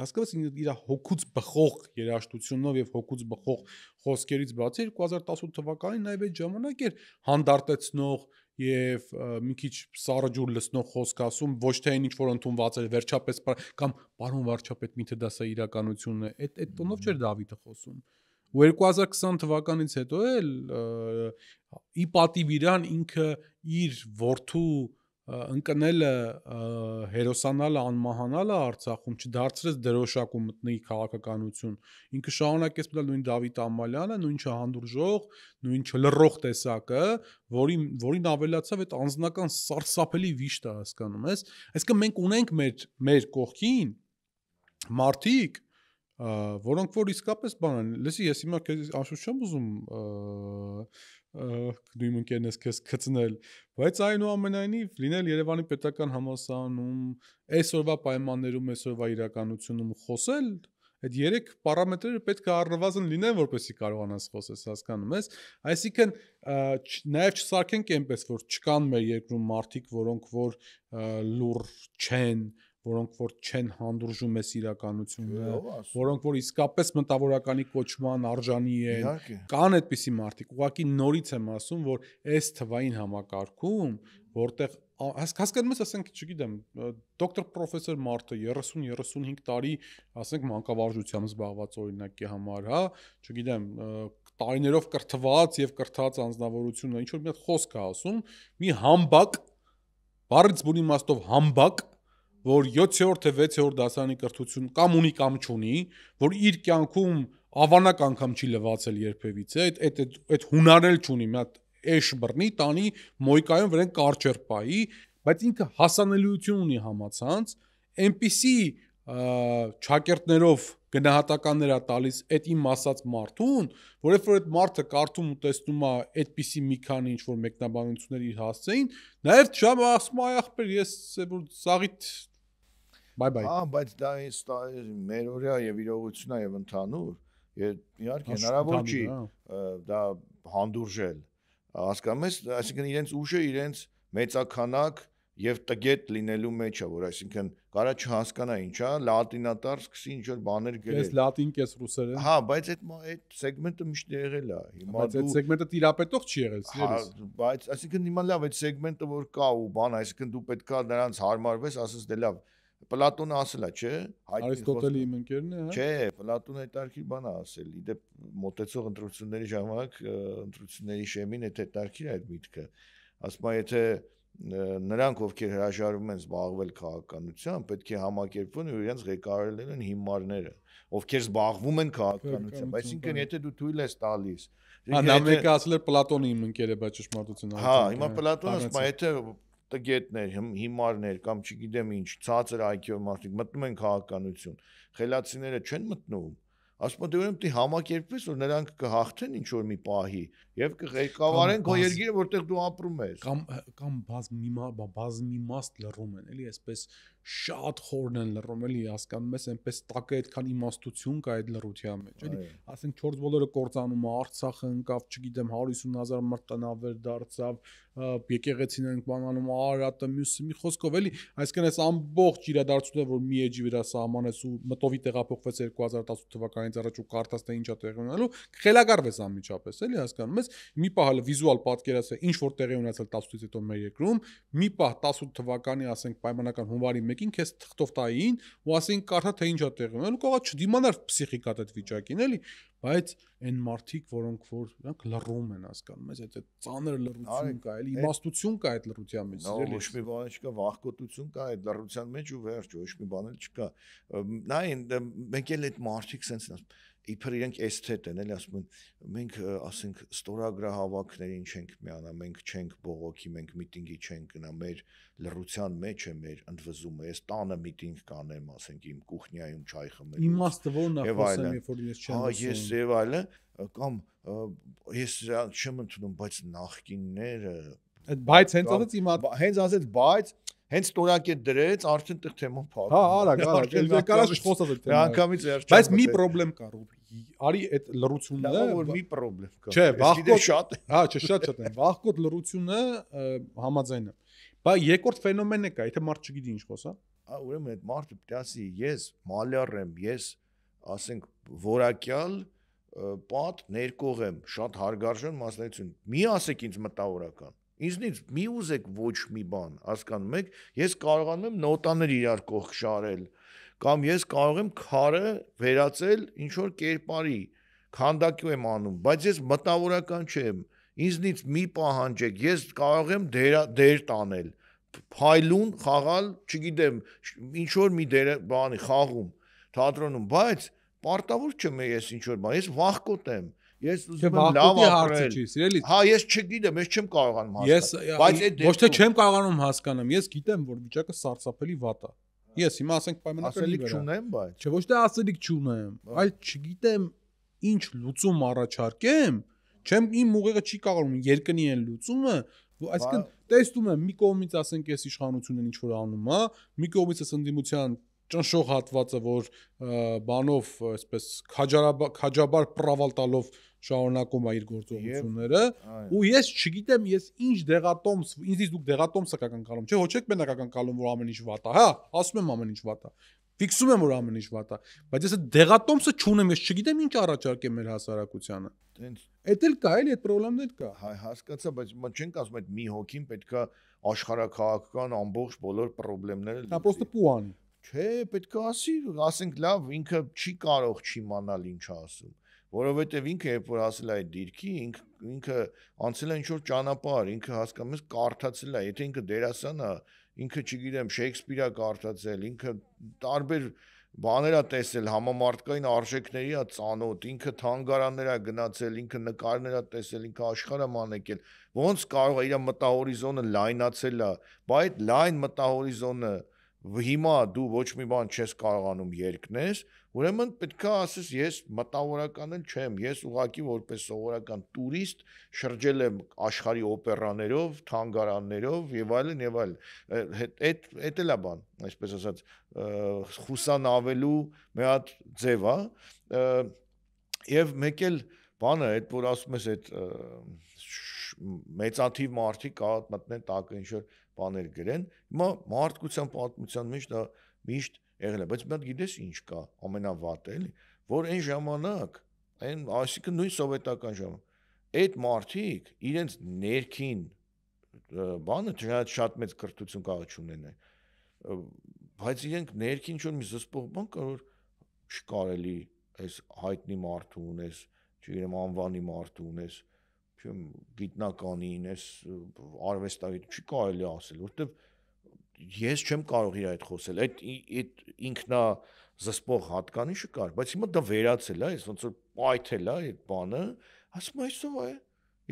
հասկացած իր հոգուց բխող երաժշտությունով եւ հոգուց բխող խոսքերից բացի 2018 թվականին նաեւ այդ ժամանակ էր հանդարտեցնող եւ մի քիչ սառը ջուր լցնող խոսք ասում, ոչ թե այն ինչ որ ընդունված էր վերջապես կամ պարոն վարչապետ միթե դա սա իրականությունն է, այդ տոնով չէր Դավիթը խոսում։ Ու 2020 թվականից հետո էլ ի պատիվ իրան ինքը իր որդու ընկնելը հերոսանալը անմահանալը Արցախում չդարձրեց դրոշակ ու մտնի քաղաքականություն ինքը շարունակեց մտնել նույն Դավիթ Ամալյանը նույն չհանդուրժող նույն չլռող տեսակը որին ավելացավ այդ անձնական սարսափելի վիշտը հասկանում ես այսինքն մենք ունենք մեր կողքին մարդիկ որոնք որ իսկապես բան են լսի ես հիմա քեզ անշուշտ չեմ ուզում նույն ընկերներս քեզ գծնել բայց այնուամենայնիվ լինել Երևանի պետական համալսարանում այսօրվա պայմաններում այսօրվա իրականությունում խոսել այդ երեք պարամետրերը պետք է առնվազն լինեն որպեսզի կարողանաս խոսես հասկանում ես այսինքն նաև չսարքենք այնպես որ չկան մեր երկրում մարդիկ որոնք որ լուր չեն որոնք որ չեն հանդուրժում այս իրականությունը, որոնք որ իսկապես մտավորականի կոչման արժանի են, կան այդպիսի մարդիկ, ուղղակի նորից եմ ասում, որ այս թվային համակարգում, որտեղ հասկանում ես, ասենք, չգիտեմ, դոկտոր պրոֆեսոր մարդը 30-35 տարի, ասենք, մանկավարժությամբ զբաղված օրինակի համար, հա, չգիտեմ, տարիներով կրթված եւ կրթած անձնավորությունը, ինչ որ մի հատ խոսք է ասում, մի համբակ, բառից բուն իմաստով համբակ որ 7-րդ թե 6-րդ դասարանի կրթություն կամ ունի կամ չունի, որ իր կյանքում ավանակ անգամ չի լվացել երբևիցե, այդ հունարել չունի, մի հատ էշ բռնի, տանի մոյկայում վրան կարճեր պայի, բայց ինքը հասանելիություն ունի համացանց, այնպիսի չակերտներով գնահատականներ է տալիս այդ իմ ասած մարդուն, որ երբ որ այդ մարդը կարդում ու տեսնում է այդպիսի մի քանի ինչ որ մեկնաբանություններ իր հասցեին, նաև չեմ ասում ախպեր ես որ սաղիթ Bye-bye. Բայց դա մեր օրյա եւ իրողությունն է եւ ընդհանուր իհարկե հնարավոր չի դա հանդուրժել հասկանում ես այսինքն իրենց ուժը իրենց մեծականակ եւ տգետ լինելու մեջ է որ այսինքն կարա չհասկանա ինչա լատինատար սկսի ինչ որ բաներ գրել ես լատին կես ռուսերեն հա բայց այդ սեգմենտը միշտ եղել է հիմա բայց այդ սեգմենտը տիրապետող չի եղել սիրելիս բայց այսինքն հիմա լավ այդ սեգմենտը որ կա ու բան այսինքն դու պետքա նրանց հարմարվես ասես դե լավ Պլատոնը ասել է, չէ՞։ Արիստոտելի իմ ընկերն է, հա։ Չէ, Պլատոնը այդարքի բան է ասել։ Իդեպ մոտեցող ընտրությունների ժամանակ ընտրությունների շեմին այդ այդարքի է այդ միտքը։ Ասում է, եթե նրանք ովքեր հրաժարվում են զբաղվել քաղաքականությամբ, պետք է համակերպվեն ու իրենց ղեկավարել են հիմարները, ովքեր զբաղվում են քաղաքականությամբ։ Այսինքն, եթե դու թույլ ես տալիս։ Նա մեկը ասել էր Պլատոնը իմ ընկեր է, բայց ճշմարտությունը։ Հա, հիմա Պլատոնը ասում է, եթե տգետներ, հիմարներ կամ չգիտեմ ինչ, ցածր IQ մարդիկ մտնում են քաղաքականություն, խելացիները չեն մտնում, ասում եմ դե ուրեմն դի համակերպվես որ նրանք կհաղթեն ինչ որ մի պահի եւ կղեկավարեն քո երկիրը որտեղ դու ապրում ես կամ բազմիմաստ լռում են էլի այսպես շատ խորն են լռում էլի հասկանում ես այնպես տակը այդքան իմաստություն կա այդ լռության մեջ էլի ասենք 4 բոլորը կործանում է Արցախը ընկավ չգիտեմ 150,000 մարդ տնավեր դարձավ եկեղեցին են բանանում Արարատը մյուսը մի խոսքով էլի այսինքն այս ամբողջ իրադարձությունը որ մի էջի վրա սահմանես ու մտովի տեղափոխվեց 2018 թվականից առաջ ու կարդաս թե ինչա տեղի ունենալու խելագարվես անմիջապես էլի հասկանում ես մի պահ հələ վիզուալ պատկերացրել ինչ որ տեղի ունեցել 18-ից հետո մեր երկրում մի պահ 18 թվականի ասենք պայմանական հունվարի 1-ին քեզ թղթով տային ու ասենք կարդա թե ինչա տեղի ունենալու կարող չդիմանար ֆսիխիկատ այդ վիճակին էլի բայց այն մարդիկ որոնք որ նրանք լռում են հասկանում ես այդ ծանր լռություն կա էլի իմաստություն կա այդ լռության մեջ ոչ մի բան չկա վախկոտություն կա այդ լռության մեջ ու վերջ ոչ մի բան չկա նայն մենք էլ այդ մարդիկ sense իբր իրենք էսթետ են էլի ասում են մենք ասենք ստորագրահավաքներին չենք միանա մենք չենք բողոքի մենք միտինգի չենք գնա մեր լռության մեջ է մեր ընդվզումը ես տանը միտինգ կանեմ ասենք իմ կուխնյայում չայ խմելու իմաստը որն է խոսեմ երբ որ ես չեմ ասում ես եւ այլն կամ ես չեմ ընդունում բայց նախկինները այդ բայց հենց ասած իմա հենց ասած բայց հենց ստորակե դրեց արդեն տեղ թեման փակ։ Հա, արագ, կարաս չխոսած այդ թեման։ Անկամից վերջ։ Բայց մի խնդրեմ կա Ռուբի։ Արի այդ լռությունը, որ մի խնդրեմ կա։ Չէ, վախկոտ շատ։ Հա, չէ, շատ են։ Վախկոտ լռությունը համաձայն եմ։ Բայց երկրորդ ֆենոմենն է կա, եթե մարդ չգիտի ինչ խոսա։ Ուրեմն այդ մարդը պետք է ասի, ես մալյար եմ, ես ասենք որակյալ պատ ներկող եմ, շատ հարգարժան մասնակցություն։ Մի ասեք ինձ մտավորական Ինձնից մի ուզեք ոչ մի բան, հասկանում եք, ես կարողանում եմ նոտաներ իրար կողք շարել, կամ ես կարող եմ քարը վերածել ինչ որ կերպարի, քանդակի եմ անում, բայց ես մտավորական չեմ, ինձնից մի պահանջեք, ես կարող եմ դեր տանել, փայլուն խաղալ, չգիտեմ, ինչ որ մի դեր բանի խաղում, թատրոնում, բայց պարտավոր չեմ ես ինչ որ բան, ես վախկոտ եմ։ Ես ուզում եմ լավ ապրել։ Հա, ես չգիտեմ, ես չեմ կարողանում հասկանալ։ Բայց այդ ոչ թե չեմ կարողանում հասկանամ, ես գիտեմ, որ վիճակը սարսափելի վատ է։ Ես հիմա ասենք պայմանական ասելիք չունեմ, բայց չէ, ոչ թե ասելիք չունեմ, այլ չգիտեմ ինչ լուծում առաջարկեմ, չեմ իմ ուղեղը չի կարողանում երկնի են լուծումը, այսինքն տեսնում եմ մի կողմից ասենք այս իշխանությունը ինչ որ անում է, մի կողմից էս ընդդիմության ճնշող հատվածը, որ բանով այսպես քաջաբար պրավալ տալով շարունակում է իր գործողությունները, ու ես չգիտեմ, ես ինչ դեղատոմս, ինձից դուք դեղատոմսը կակնկալում, չէ, ոչ եք մենակ կակնկալում, որ ամեն ինչ վատ է, հա, ասում եմ ամեն ինչ վատ է, ֆիքսում եմ որ ամեն ինչ վատ է, բայց ես այդ դեղատոմսը չունեմ, ես չգիտեմ ինչ առաջարկեմ մեր հասարակությանը։ Էդ էլ կա, էլի այդ խնդիրն էլ կա։ Հայ հասկացա, բայց չենք ասում այդ մի հոգին պետքա աշխարհակաղակական ամբողջ բոլոր խնդիրները լուծի։ Դա պրոստը պուանի։ Չէ, պետքա ասի, ասենք լավ, ինքը չի կարող չիմանալ ինչ ասում, որովհետև ինքը երբ որ ասել է այդ դիրքի, ինքը անցել է ինչ որ ճանապարհ, ինքը հասկանում է կարդացել է, եթե ինքը դերասան է, ինքը չգիտեմ, Շեքսպիրա կարդացել, ինքը տարբեր բաներ է տեսել, համամարտկային արժեքների է ծանոթ, ինքը թանգարաններ է գնացել, ինքը նկարներ է տեսել, ինքը աշխարհը մանեկել, ոնց կարող է իր մտահորիզոնը լայնացել է, բայց այդ լայն մտահորիզոնը հիմա դու ոչ մի բան չես կարողանում երկնես, ուրեմն պետքա ասես ես մտավորական էլ չեմ, ես ուղղակի որպես սովորական տուրիստ շրջել եմ աշխարհի օպերաներով, թանգարաններով եւ այլն եւ այլն։ Էդ էլ է բան, այսպես ասած, խուսանավելու մի հատ ձև է, եւ մեկ էլ բանը, այդ որ ասում ես այդ մեծաթիվ մարդիկ կարող մտնեն տակը ինչ որ բաներ գրեն, հիմա մարդկության պատմության մեջ դա միշտ եղել է, բայց մի հատ գիտես ինչ կա, ամենավատը էլի, որ այն ժամանակ, այն այսինքն նույն սովետական ժամանակ, այդ մարդիկ իրենց ներքին բանը շատ մեծ կրթություն կարող չունենան, բայց իրենք ներքին ինչ որ մի զսպող բան կա, որ չկարելի այս հայտնի մարդու ունես, չգիտեմ անվանի մարդու ունես, գիտնականին, այս արվեստագետ չի կարելի ասել, որովհետև ես չեմ կարող իր այդ խոսել, այդ ինքնա զսպող հատկանիշը կար, բայց հիմա դա վերացել է, այս ոնց որ պայթել է այդ բանը, ասում այսով է,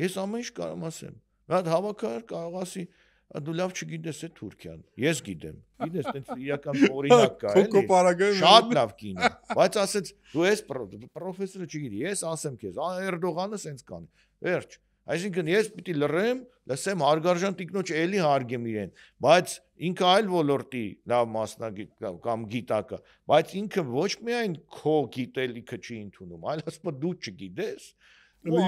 ես ամեն ինչ կարող ասեմ, մի հատ հավաքարար կարող ասի, դու լավ չգիտես է Թուրքիան, ես գիտեմ, գիտես, տենց իրական օրինակ կա, էլի, շատ լավ կին է, բայց ասեց, դու ես պրոֆեսորը չգիտի, ես ասեմ քեզ, Էրդողանը սենց կանի, վերջ, այսինքն ես պիտի լսեմ հարգարժան տիկնոջ էլի հարգեմ իրեն, բայց ինքը այլ ոլորտի լավ մասնագետ կամ գիտակ է, բայց ինքը ոչ միայն քո գիտելիքը չի ընդունում, այլ ասում է դու չգիտես, ու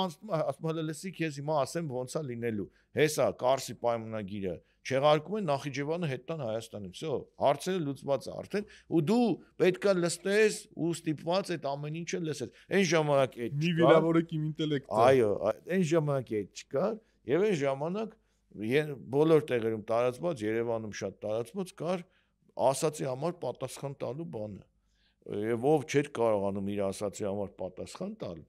ասում է լսի քեզ հիմա ասեմ ոնց է լինելու, հեսա Կարսի պայմանագիրը չեղարկում են Նախիջևանը հետ տան Հայաստանին, всё, հարցերը լուծված է արդեն, ու դու պետքա լստես ու ստիպված այդ ամեն ինչը լսես։ Այն ժամանակ այդ մի վիրավորեք իմ ինտելեկտը։ Այո, այն ժամանակ այդ չկար, եւ այն ժամանակ բոլոր տեղերում տարածված, Երևանում շատ տարածված կար ասացի համար պատասխան տալու բանը։ Եվ ով չէր կարողանում իր ասացի համար պատասխան տալ,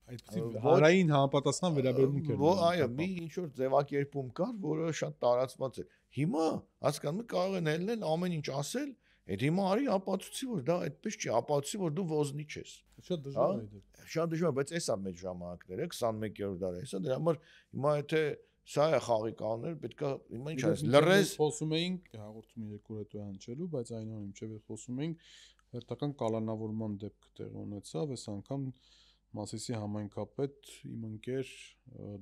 այդպեսի հանրային համապատասխան վերաբերմունք էր։ Այո, մի ինչ որ ձևակերպում կար, որը շատ տարածված էր։ Հիմա հասկանում եք կարող են ելնել ամեն ինչ ասել, այդ հիմա արի ապացուցի, որ դա այդպես չի, ապացուցի, որ դու ոզնիչ ես։ Շատ դժվար է դա։ Շատ դժվար, բայց էսա մեր ժամանակները 21-րդ դարը, հեսա դրա համար հիմա եթե սա է խաղի կանոններ, պետքա հիմա ինչ ասես, լրես խոսում էինք հաղորդումը երկու հետո անցելու, բայց այնուամենայնիվ չէ, խոսում էինք հերթական կալանավորման դեպք տեղի ունեցավ, այս անգամ Մասիսի համայնքապետ իմ ընկեր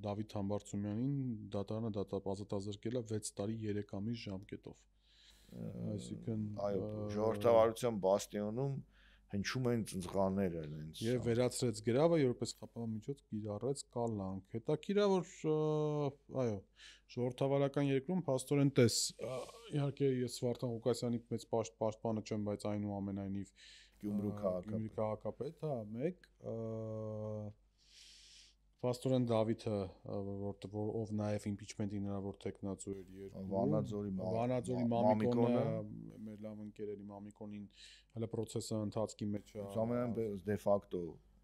Դավիթ Համբարձումյանին դատարանը ազատազրկել է 6 տարի 3 ամիս ժամկետով։ Այսինքն այո, ժողովրդավարության բաստիոնում հնչում են ծնծղաները այնց։ Եվ վերացրեց գրավը, որպես խափամիջոց կիրառեց կալանք։ Հետաքրքիր է, որ այո, ժողովրդավարական երկրում փաստորեն տես, իհարկե ես Վարդան Ղուկասյանի մեծ պաշտպանը չեմ, բայց այնուամենայնիվ Գյումրու քաղաքապետ, հա, մեկ Փաստորեն Դավիթը, ով նաև impeachment-ի հնարավոր տեխնացու էր երկու Վանաձորի Մամիկոնը, մեր լավ ընկերերի Մամիկոնին հələ process-ը ընթացքի մեջ է։ Ամենայն դե ֆակտո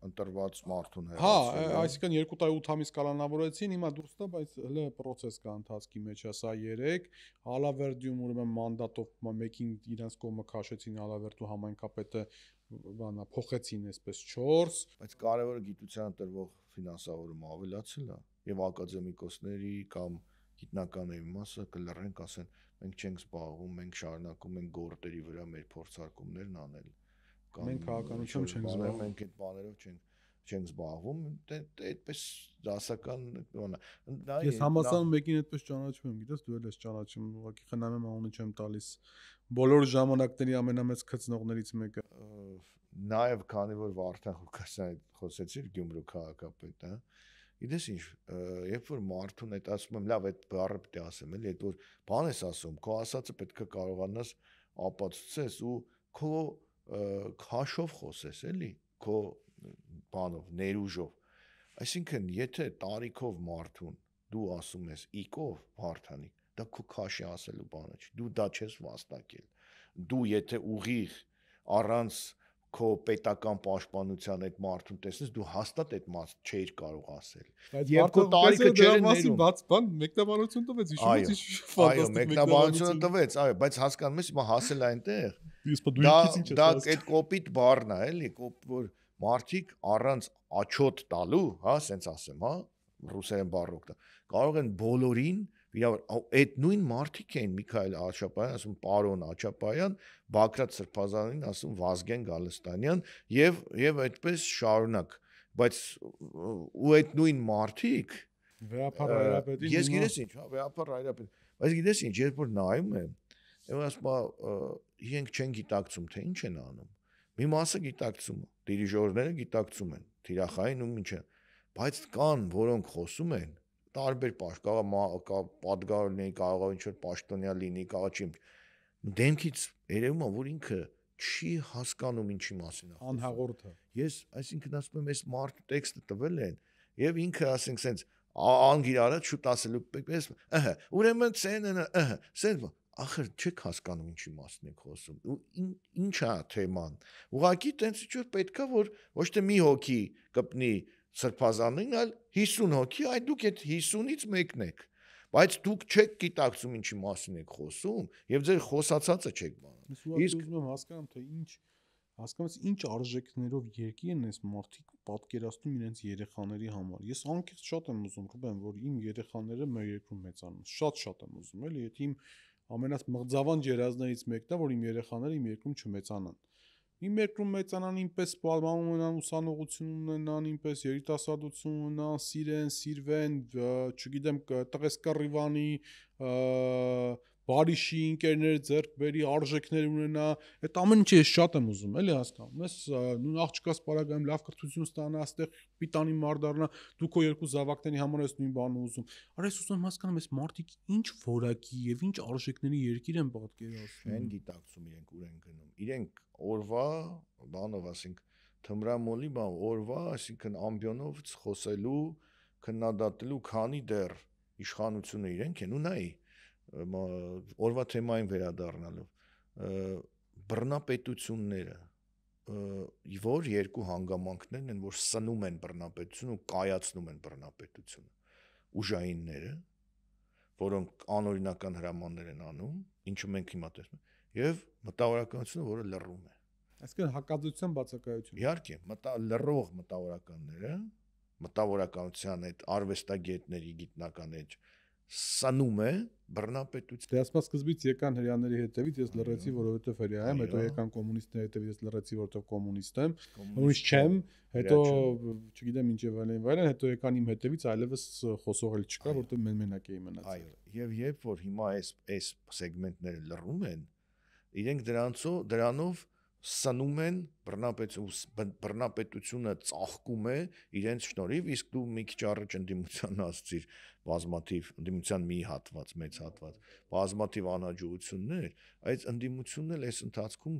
ընտրված մարդուն Հա, հեռացրել։ այսինքն 2 տարի 8 ամիս կալանավորեցին, հիմա դուրս տա, բայց հələ process կա ընթացքի մեջ, սա 3, Ալավերդիում ուրեմն մանդատով մեկին իրենց կողմը քաշեցին Ալավերդու համայնքապետը բանա փոխեցին այսպես 4, բայց կարևորը գիտության տրվող ֆինանսավորումը ավելացել է եւ ակադեմիկոսների կամ գիտնականների մասը կլռեն կասեն մենք չենք զբաղվում, մենք շարունակում ենք գործերի վրա մեր փորձարկումներն անել կամ մենք քաղաքականությամբ չենք զբաղվում, մենք այդ բաներով չենք զբաղվում, այդպես դասական բանա։ Ես համասարում մեկին այդպես ճանաչում եմ, գիտես, դու էլ ես ճանաչում, ուղղակի խնամ եմ անունը չեմ տալիս։ Բոլոր ժամանակների ամենամեծ քծնողներից մեկը։ Նաև քանի որ Վարդան Ղուկասյանը խոսեցիր Գյումրու քաղաքապետ, հա։ Գիտես ինչ, երբ որ մարդուն այդ ասում եմ, լավ, այդ բառը պետք է ասեմ, էլի, այդ որ բան ես ասում, քո ասածը պետք է կարողանաս ապացուցես ու քո քաշով խոսես, էլի, քո բանով, ներուժով։ Այսինքն, եթե տարիքով մարդուն դու ասում ես իկով Վարդանի, դա քո քաշի ասելու բանը չի, դու դա չես վաստակել։ Դու եթե ուղիղ առանց քո պետական պաշտպանության այդ մարդուն տեսնես, դու հաստատ այդ մաս չէիր կարող ասել։ Եվ քո տարիքը չէր ներում։ Բաց բան, մեկնաբանություն տվեց, հիշում ես, այո, մեկնաբանությունը տվեց, այո, բայց հասկանում ես, հիմա հասել այնտեղ։ Դա այդ կոպիտ բառն է, էլի, որ մարդիկ առանց աչոտ տալու, հա, սենց ասեմ, հա, ռուսերեն բառ օգտա, կարող են բոլորին այդ նույն մարդիկ էին Միքայել Աչապայան, ասում պարոն Աչապայան, Բագրատ Սրբազանին, ասում Վազգեն Գալստանյան եւ այդպես շարունակ, բայց ու այդ նույն մարդիկ Վեհապար Հայրապետին ես գիտես ինչ, հա, Վեհապար Հայրապետ, բայց գիտես ինչ, երբ որ նայում եմ, եւ ասում իրենք չեն գիտակցում, թե ինչ են անում։ Մի մասը գիտակցում է, դիրիժորները գիտակցում են, թիրախային ու ինչը, բայց կան, որոնք խոսում են տարբեր պատգամավորներ լինի, կարող է ինչ-որ պաշտոնյա լինի, կարող չի։ Դեմքից երևում է, որ ինքը չի հասկանում ինչի մասին է խոսում։ Անհաղորդը։ Ես, այսինքն ասում եմ, այս մարդու տեքստը տվել են, եւ ինքը ասենք սենց անգիրարած շուտ ասելու պես, ուրեմն ցենը, սենց ախր չեք հասկանում ինչի մասին եք խոսում։ Ու ինչ է թեման։ Ուղղակի տենց ինչ-որ պետքա, որ ոչ թե մի հոգի կպնի Սրբազանին, այլ 50 հոգի, այ դուք այդ 50-ից մեկն եք, բայց դուք չեք գիտակցում ինչի մասին եք խոսում եւ ձեր խոսացածը չեք բանում։ Իսկ ուզում եմ հասկանամ, թե ինչ արժեքներով երկիր են այս մարդիկ պատկերացնում իրենց երեխաների համար։ Ես անկեղծ շատ եմ ուզում, կբեմ, որ իմ երեխաները մեր երկրում մեծանան։ Շատ եմ ուզում, էլի, եթե իմ ամենամղձավանջ երազներից մեկն է, որ իմ երեխաները իմ երկրում չմեծանան։ Իմ երկրում մեծանան, ինպես պարբանում ունենան, ուսանողություն ունենան, ինպես երիտասարդություն ունենան, սիրվեն, չգիտեմ, տղեսկռիվանի, բարիշի ընկերներ ձեռք բերի, արժեքներ ունենա, այդ ամեն ինչը ես շատ եմ ուզում, էլի հասկանում ես, նույն աղջկաս պարագայում լավ կրթություն ստանա, այստեղ պիտանի մար դառնա, դու քո երկու զավակների համար ես նույն բանը ուզում։ Արա ես ուզում հասկանամ, այս մարդիկ ինչ որակի եւ ինչ արժեքների երկիր են պատկերացնում։ Են գիտակցում իրենք ուր են գնում։ Իրենք օրվա բանով, ասենք թմրամոլի բան, օրվա, այսինքն ամբիոնով խոսելու, քննադատելու, քանի դեռ իշխանությունը իրենք են ու նայի օրվա թեմային վերադառնալով բռնապետությունները որ երկու հանգամանքներն են, որ սնում են բռնապետությունը ու կայացնում են բռնապետությունը, ուժայինները, որոնք անօրինական հրամաններ են անում, ինչը մենք հիմա տեսնում ենք, եւ մտավորականությունը, որը լռում է։ Այսինքն հակադրության բացակայություն։ Իհարկե, լռող մտավորականները, մտավորականության այդ արվեստագետների գիտնականներ սանում է բռնապետություն։ Դե ասած սկզբից եկան հрьяաների հետևից, ես լռեցի, որովհետև հрья եմ, հետո եկան կոմունիստների հետևից, ես լռեցի, որովհետև կոմունիստ եմ, ուրիշ չեմ, հետո չգիտեմ ինչ եւ այլն, հետո եկան իմ հետևից, այլևս խոսող էլ չկա, որովհետև մենակ էի մնացել։ Այո, եւ երբ որ հիմա այս սեգմենտները լռում են, իրենք դրանով սնում են բռնապետությունը ծաղկում է իրենց շնորհիվ, իսկ դու մի քիչ առաջ ընդդիմության ասցիր բազմաթիվ ընդդիմության մի հատված, մեծ հատված, բազմաթիվ անհաջողություններ, այդ ընդդիմությունն էլ այս ընթացքում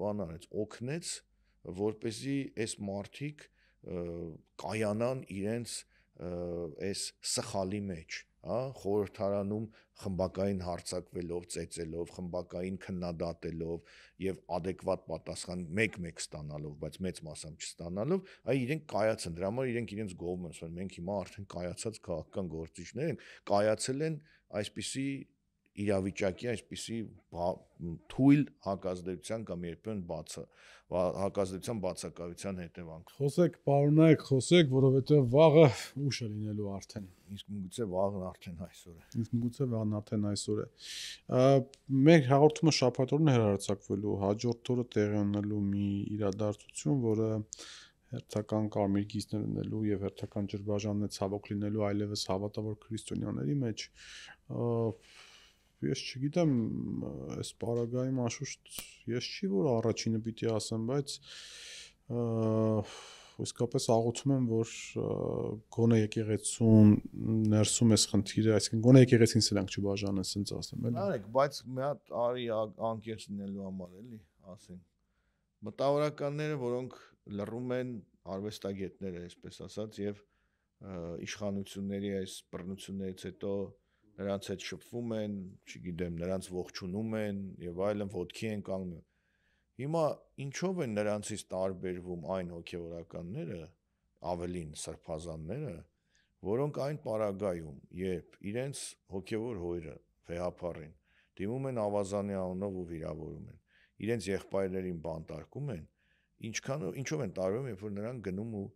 բանանեց, օգնեց, որպեսզի այս մարդիկ կայանան իրենց այս սխալի մեջ, խորհրդարանում խմբակային հարցակվելով, ծեծելով, խմբակային քննադատելով եւ adekvat պատասխան 1-1 ստանալով, բայց մեծ մասամբ չստանալով, իրենք կայացան, դրա համար իրենք իրենց գովում են, ասում մենք հիմա արդեն կայացած քաղաքական գործիչներ ենք, կայացել են այսպիսի իրավիճակի այսպիսի թույլ հակազդեցության կամ երբեմն հակազդեցության բացակայության հետևանք։ Խոսեք, պարոնայք, խոսեք, որովհետև վաղը ուշ է լինելու արդեն։ Իսկ միգուցե վաղն արդեն այսօր է։ Իսկ միգուցե վաղն արդեն այսօր է։ Մեր հաղորդումը շաբաթօրն հեռարձակվելու, հաջորդ օրը տեղի ունելու մի իրադարձություն, որը հերթական կարմիր գիծներ ունելու եւ հերթական ջրբաժաններ ցավոք լինելու այլևս հավատավոր քրիստոնյաների մեջ ես չգիտեմ այս պարագայում աշուշտ ես չի որ առաջինը պիտի ասեմ, բայց իսկապես աղոթում եմ, որ գոնե եկեղեցուն ներսում էս խնդիրը, այսինքն գոնե եկեղեցին սրանք չբաժանեն, ասենց ասեմ, էլի։ Արեք, բայց մի հատ արի անկեղծ լինելու համար էլի, ասենք։ Մտավորականները, որոնք լռում են արվեստագետները, այսպես ասած, եւ իշխանությունների այս բռնություններից հետո նրանց հետ շփվում են, չգիտեմ, նրանց ողջունում են եւ այլն, ոտքի են կանգնում։ Հիմա ինչով են նրանցից տարբերվում այն հոգեվորականները, ավելին սրբազանները, որոնք այն պարագայում, երբ իրենց հոգևոր հույրը վեհապառին դիմում են ավազանի անունով ու վիրավորում են, իրենց եղբայրներին բանտարկում են, ինչով են տարբերվում, երբ որ նրանք գնում ու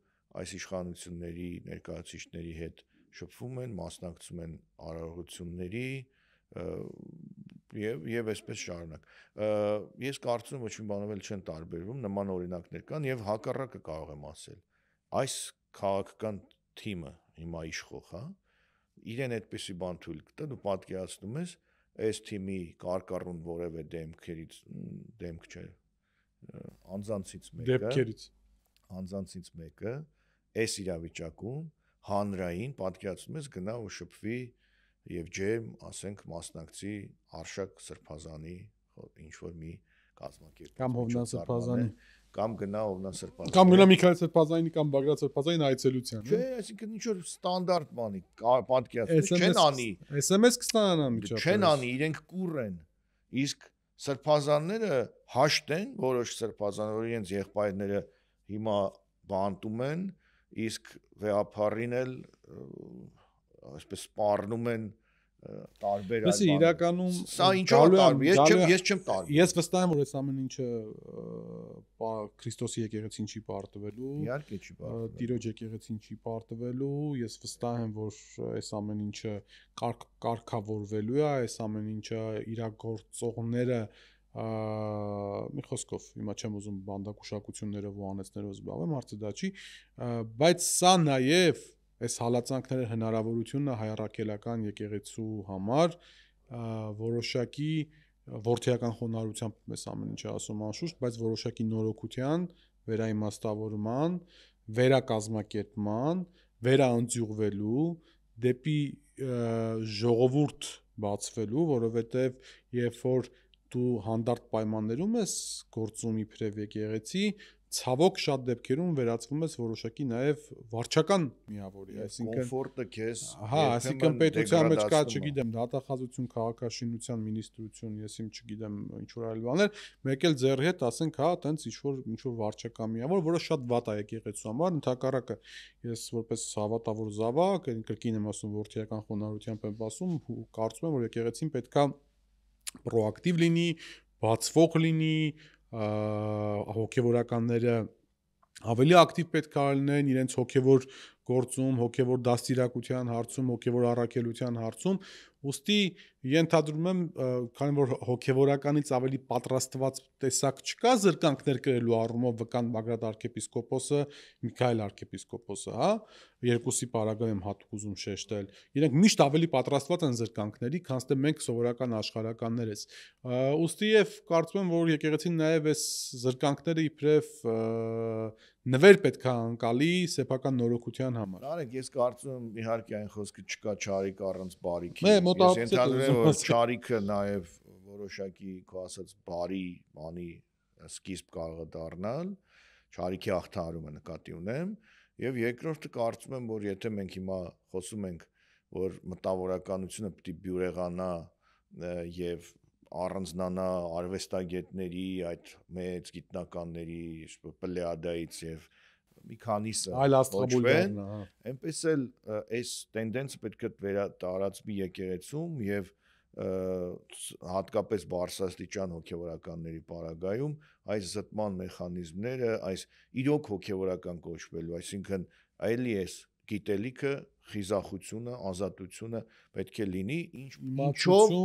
այս իշխանությունների ներկայացուցիչների հետ շփվում են, մասնակցում են արարողությունների եւ այսպես շարունակ։ Ես կարծում եմ ոչ մի բանով էլ չեն տարբերվում, նման օրինակներ կան եւ հակառակը կարող եմ ասել։ Այս քաղաքական թիմը հիմա իշխող, հա, իրեն այդպեսի բան թույլ կտա, դու պատկերացնում ես այս թիմի կարկառուն որևէ դեմք չէ, անձանցից մեկը այս իրավիճակում հանրային պատկերացնում ես գնա ու շփվի եւ ջերմ, ասենք, մասնակցի արշակ սրբազանի ինչ որ մի կազմակերպություն կամ Հովնան սրբազանի կամ գնա Հովնան սրբազանի կամ գնա Միքայել սրբազանի կամ Բագրատ սրբազանի այցելության, չէ, այսինքն ինչ որ ստանդարտ բանի պատկերացնում չեն անի SMS կստանան միջակայք չեն անի, իրենք կուռ են, իսկ սրբազանները հաշտ են, որոշ սրբազան, որ իրենց եղբայրները հիմա բանտում են, իսկ վեհապառին էլ այսպես սպառնում են տարբեր այլ բաներ։ Իրականում սա ինչով տարբեր, ես չեմ տարբեր։ Ես վստահ եմ, որ այս ամեն ինչը Քրիստոսի եկեղեցին չի պարտվելու։ Իհարկե չի պարտվելու։ Տիրոջ եկեղեցին չի պարտվելու։ Ես վստահ եմ, որ այս ամեն ինչը կարգավորվելու է, այս ամեն ինչը իրագործողները մի խոսքով հիմա չեմ ուզում բանդակուշակություններով ու անեցներով զբաղվեմ, հարցը դա չի, բայց սա նաև այս հալածանքները հնարավորությունն է հայառաքելական եկեղեցու համար որոշակի որդիական խոնարհությամբ մեզ ամեն ինչը ասում անշուշտ, բայց որոշակի նորոգության, վերաիմաստավորման, վերակազմակերպման, վերաընձյուղվելու, դեպի ժողովուրդ բացվելու, որովհետև երբ որ դու հանդարտ պայմաններում ես գործում իբրև եկեղեցի, ցավոք շատ դեպքերում վերածվում ես որոշակի նաև վարչական միավորի, այսինքն կոմֆորտը քեզ, հա, այսինքն պետության մեջ կա, չգիտեմ, դատախազություն, քաղաքաշինության մինիստրություն, ես իմ չգիտեմ ինչ որ այլ բաներ, մեկ էլ ձեռի հետ ասենք, հա, տենց ինչ որ վարչական միավոր, որը շատ վատ է եկեղեցու համար, ընդհակառակը ես որպես հավատավոր զավակ, կրկին եմ ասում, որդիական խոնարհությամբ եմ ասում, կարծում եմ, որ եկեղեցին պետքա պրոակտիվ լինի, բացվող լինի, հոգևորականները ավելի ակտիվ պետք է լինեն իրենց հոգևոր գործում, հոգևոր դաստիարակության հարցում, հոգևոր առաքելության հարցում, ուստի ենթադրում եմ, քանի որ հոգևորականից ավելի պատրաստված տեսակ չկա զրկանքներ կրելու առումով վկան Բագրատ arczepiskopos-ը, Միքայել arczepiskopos-ը, հա, երկուսի պարագայում եմ հատուկ ուզում շեշտել։ Իրենք միշտ ավելի պատրաստված են զրկանքների, քան թե մենք սովորական աշխարհականներս։ Ուստի եւ կարծում եմ, որ եկեղեցին նաեւ այս զրկանքները իբրև նվեր պետք է անցալի սեփական նորոգության համար։ Արեք, ես կարծում եմ իհարկե այն խոսքը չկա չարիք առանց բարիքի։ Ես ենթադրում եմ, որ չարիքը նաև որոշակի քո ասած բարի բանի սկիզբ կարող է դառնալ, չարիքի հաղթահարումը նկատի ունեմ, եւ երկրորդը կարծում եմ, որ եթե մենք հիմա խոսում ենք որ մտավորականությունը պետք է բյուրեղանա եւ առանձնանա արվեստագետների այդ մեծ գիտնականների Պլեադայից եւ մի քանիսը այլ աստղաբույլերն, այնպես էլ այս տենդենսը պետք է տարածվի եկեղեցում եւ հատկապես բարձրաստիճան հոգեվորականների պարագայում այս զտման մեխանիզմները, այս իրոք հոգեվորական կոչվելու, այսինքն այլի էս գիտելիքը, խիզախությունը, ազատությունը պետք է լինի, ինչով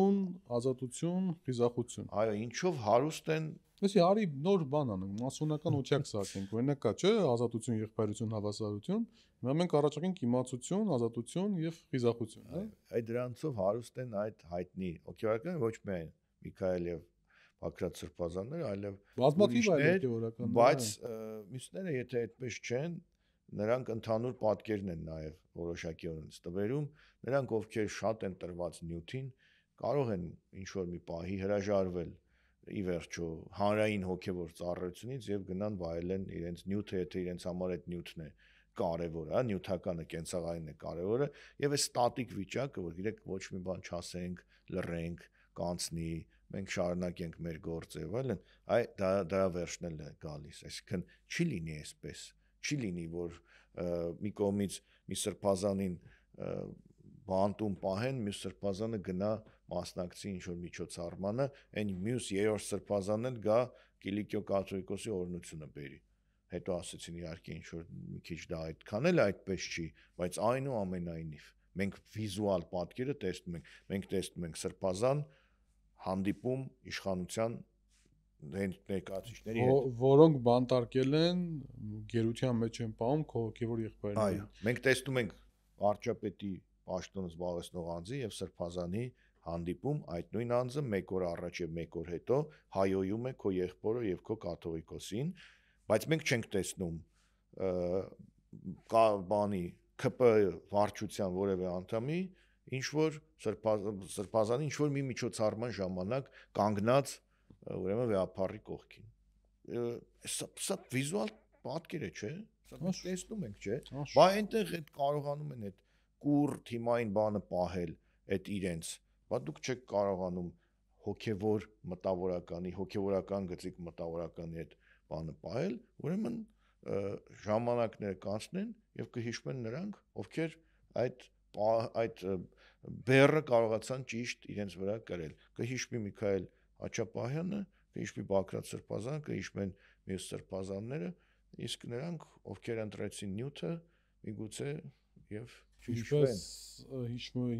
ազատություն, խիզախություն։ Այո, ինչով հարուստ են Այսի արի նոր բան անենք, մասոնական օջակ սարքենք, օրինակ կա, չէ, ազատություն, եղբայրություն, հավասարություն, հիմա մենք առաջարկենք իմացություն, ազատություն եւ խիզախություն, հա։ Այդ դրանցով հարուստ են այդ հայտնի հոգեվորական ոչ միայն Միքայել եւ Բագրատ Սրբազանները, այլև բազմաթիվ այլ հոգեվորականներ, բայց մյուսները եթե այդպես չեն, նրանք ընդհանուր պատկերն են նաեւ որոշակի օրենս տվերում, նրանք ովքեր շատ են տրված նյութին, կարող են ինչ որ մի պահի հրաժարվել ի վերջո հանրային հոգևոր ծառայությունից եւ գնան վայելեն իրենց նյութը, եթե իրենց համար այդ նյութն է կարևորը, հա, նյութականը, կենցաղայինն է կարևորը եւ այս ստատիկ վիճակը, որ գիտեք ոչ մի բան չասենք, լռենք, կանցնի, մենք շարունակենք մեր գործը եւ այլն, դա վերջն է գալիս, այսինքն չի լինի այսպես, չի լինի, որ մի կողմից մի սրբազանին բանտում պահեն, մյուս սրբազանը գնա մասնակցի ինչ-որ միջոցառմանը, այն մյուս երրորդ սրբազանն էլ գա Կիլիկիո կաթոլիկոսի օրհնությունը բերի։ Հետո ասեցին իհարկե ինչ-որ մի քիչ դա այդքան էլ այդպես չի, բայց այնուամենայնիվ մենք վիզուալ պատկերը տեսնում ենք, մենք տեսնում ենք սրբազան հանդիպում իշխանության ներկայացուցիչների հետ, որոնք բանտարկել են գերության մեջ են պահում քո հոգևոր եղբայրներին։ Այո, մենք տեսնում ենք վարչապետի պաշտոն զբաղեցնող անձի եւ սրբազանի հանդիպում այդ նույն անձը 1 օր առաջ եւ 1 օր հետո հայոյում է քո եղբորը եւ քո կաթողիկոսին, բայց մենք չենք տեսնում բանի ԿՊ վարչության որևէ անդամի ինչ որ սրբազանի ինչ որ մի միջոցառման ժամանակ կանգնած ուրեմն վեհապարի կողքին։ Սա վիզուալ պատկեր է, չէ՞։ Սա տեսնում ենք, չէ՞։ Բա այնտեղ այդ կարողանում են այդ կուր թիմային բանը պահել այդ իրենց, բա դուք չեք կարողանում հոգևոր մտավորականի, հոգևորական գծիկ մտավորականի այդ բանը պահել, ուրեմն ժամանակները կանցնեն եւ կհիշվեն նրանք, ովքեր այդ բեռը կարողացան ճիշտ իրենց վրա կրել։ Կհիշվի Միքայել Հաչապահյանը, կհիշվի Բագրատ Սրբազանը, կհիշվեն մյուս սրբազանները, իսկ նրանք, ովքեր ընտրեցին նյութը, միգուցե եւ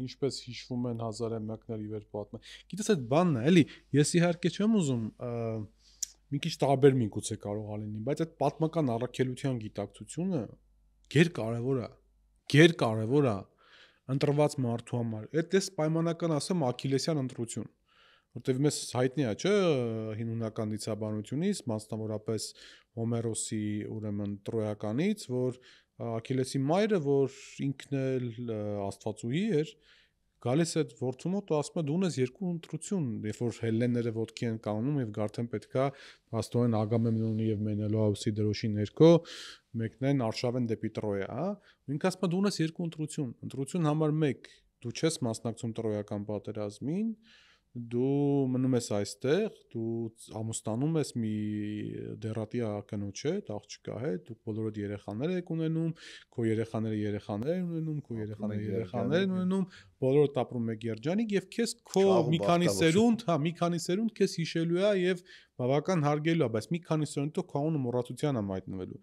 ինչպես հիշվում են հազարամյակներ ի վեր պատմել։ Գիտես այդ բանն է, էլի, ես իհարկե չեմ ուզում մի քիչ տարբեր միգուցե կարող է լինի, բայց այդ պատմական առաքելության գիտակցությունը գերկարևոր է ընտրված մարդու համար։ Այդպես պայմանական ասեմ Աքիլեսյան ընտրություն, որտեղ մեզ հայտնի է, չէ, հին հունական դիցաբանությունից, մասնավորապես Հոմերոսի ուրեմն Տրոյականից, որ Աքիլեսի մայրը, որ ինքն էլ աստվածուհի էր, գալիս է որդու մոտ ու ասում է դու ունես երկու ընտրություն, երբ որ հելլենները ոտքի են կանգնում եւ արդեն պետքա աստորեն Ագամեմնոնի եւ Մենելոաուսի դրոշի ներքո մեկնեն արշավեն դեպի Տրոյա, հա։ Ինքը ասում է դու ունես երկու ընտրություն համար 1 դու չես մասնակցում Տրոյական պատերազմին, դու մնում ես այստեղ, դու ամուսնանում ես մի դերատի ակնոջ հետ, աղջկա հետ, դուք բոլորդ երեխաներ եք ունենում, քո երեխաները են ունենում, քո երեխաները են ունենում, բոլորդ ապրում եք երջանիկ եւ քեզ քո մի քանի սերունդ քեզ հիշելու է եւ բավական հարգելու է, բայց մի քանի սերունդ քո անունը մոռացության է մայտնվելու։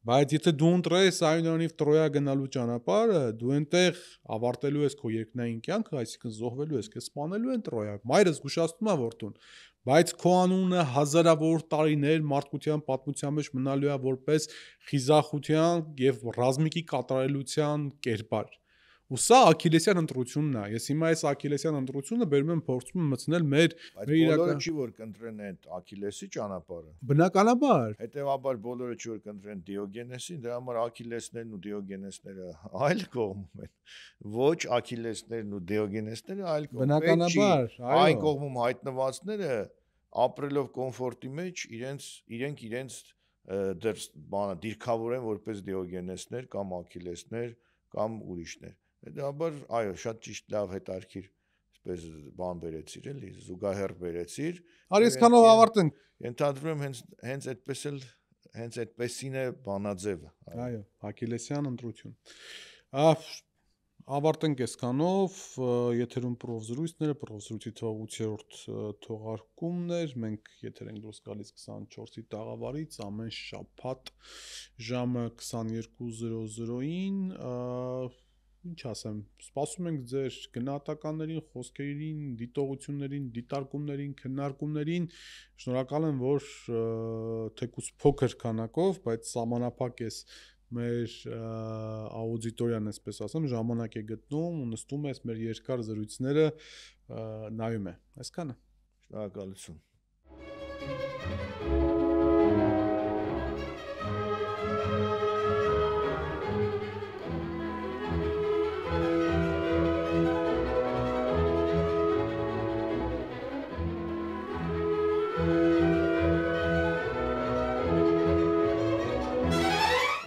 Բայց եթե դու ընտրես այնուամենայնիվ Տրոյա գնալու ճանապարհը, դու այնտեղ ավարտելու ես քո երկնային կյանքը, այսինքն զոհվելու ես, քեզ սպանելու են Տրոյա։ Մայրս զգուշացնում է որդուն, բայց քո անունը հազարավոր տարիներ մարդկության պատմության մեջ մնալու է որպես խիզախության եւ ռազմիկի կատարելության կերպար։ Ու սա Աքիլեսյան ընտրությունն է։ Ես հիմա այս Աքիլեսյան ընտրությունը բերում եմ փորձում եմ մտցնել մեր բոլորը չի որ կընտրեն այդ Աքիլեսի ճանապարհը։ Բնականաբար։ Հետևաբար բոլորը չի որ կընտրեն Դիոգենեսին, դրա համար Աքիլեսներն ու Դիոգենեսները այլ կողմում են։ Ոչ Աքիլեսներն ու Դիոգենեսները այլ կողմում։ Բնականաբար, այո։ Այն կողմում հայտնվածները ապրելով կոմֆորտի մեջ իրենց դիրքավորեն որպես Դիոգենեսներ կամ Աքիլեսներ կամ ուրիշներ։ Հետաբար, այո, շատ ճիշտ լավ հետարքիր, այսպես բան բերեցիր, էլի, զուգահեռ բերեցիր։ Արի այսքանով ավարտենք։ Ենթադրում եմ հենց այդպես էլ հենց այդպեսին է բանաձևը։ Այո, Աքիլեսյան ընտրություն։ Ավարտենք այսքանով, եթերում պրովզրույցները, պրովզրույցի 8-րդ թողարկումներ, մենք եթեր ենք դուրս գալիս 24-ի տաղավարից, ամեն շաբաթ ժամը 22:00-ին, ինչ ասեմ, սպասում ենք ձեր գնահատականներին, խոսքերին, դիտողություններին, դիտարկումներին, քննարկումներին, շնորհակալ եմ, որ թեկուզ փոքր քանակով, բայց սահմանափակ է մեր աուդիտորիան, այսպես ասեմ, ժամանակ է գտնում ու նստում է մեր երկար զրույցները նայում է։ Այսքանը։ Շնորհակալություն։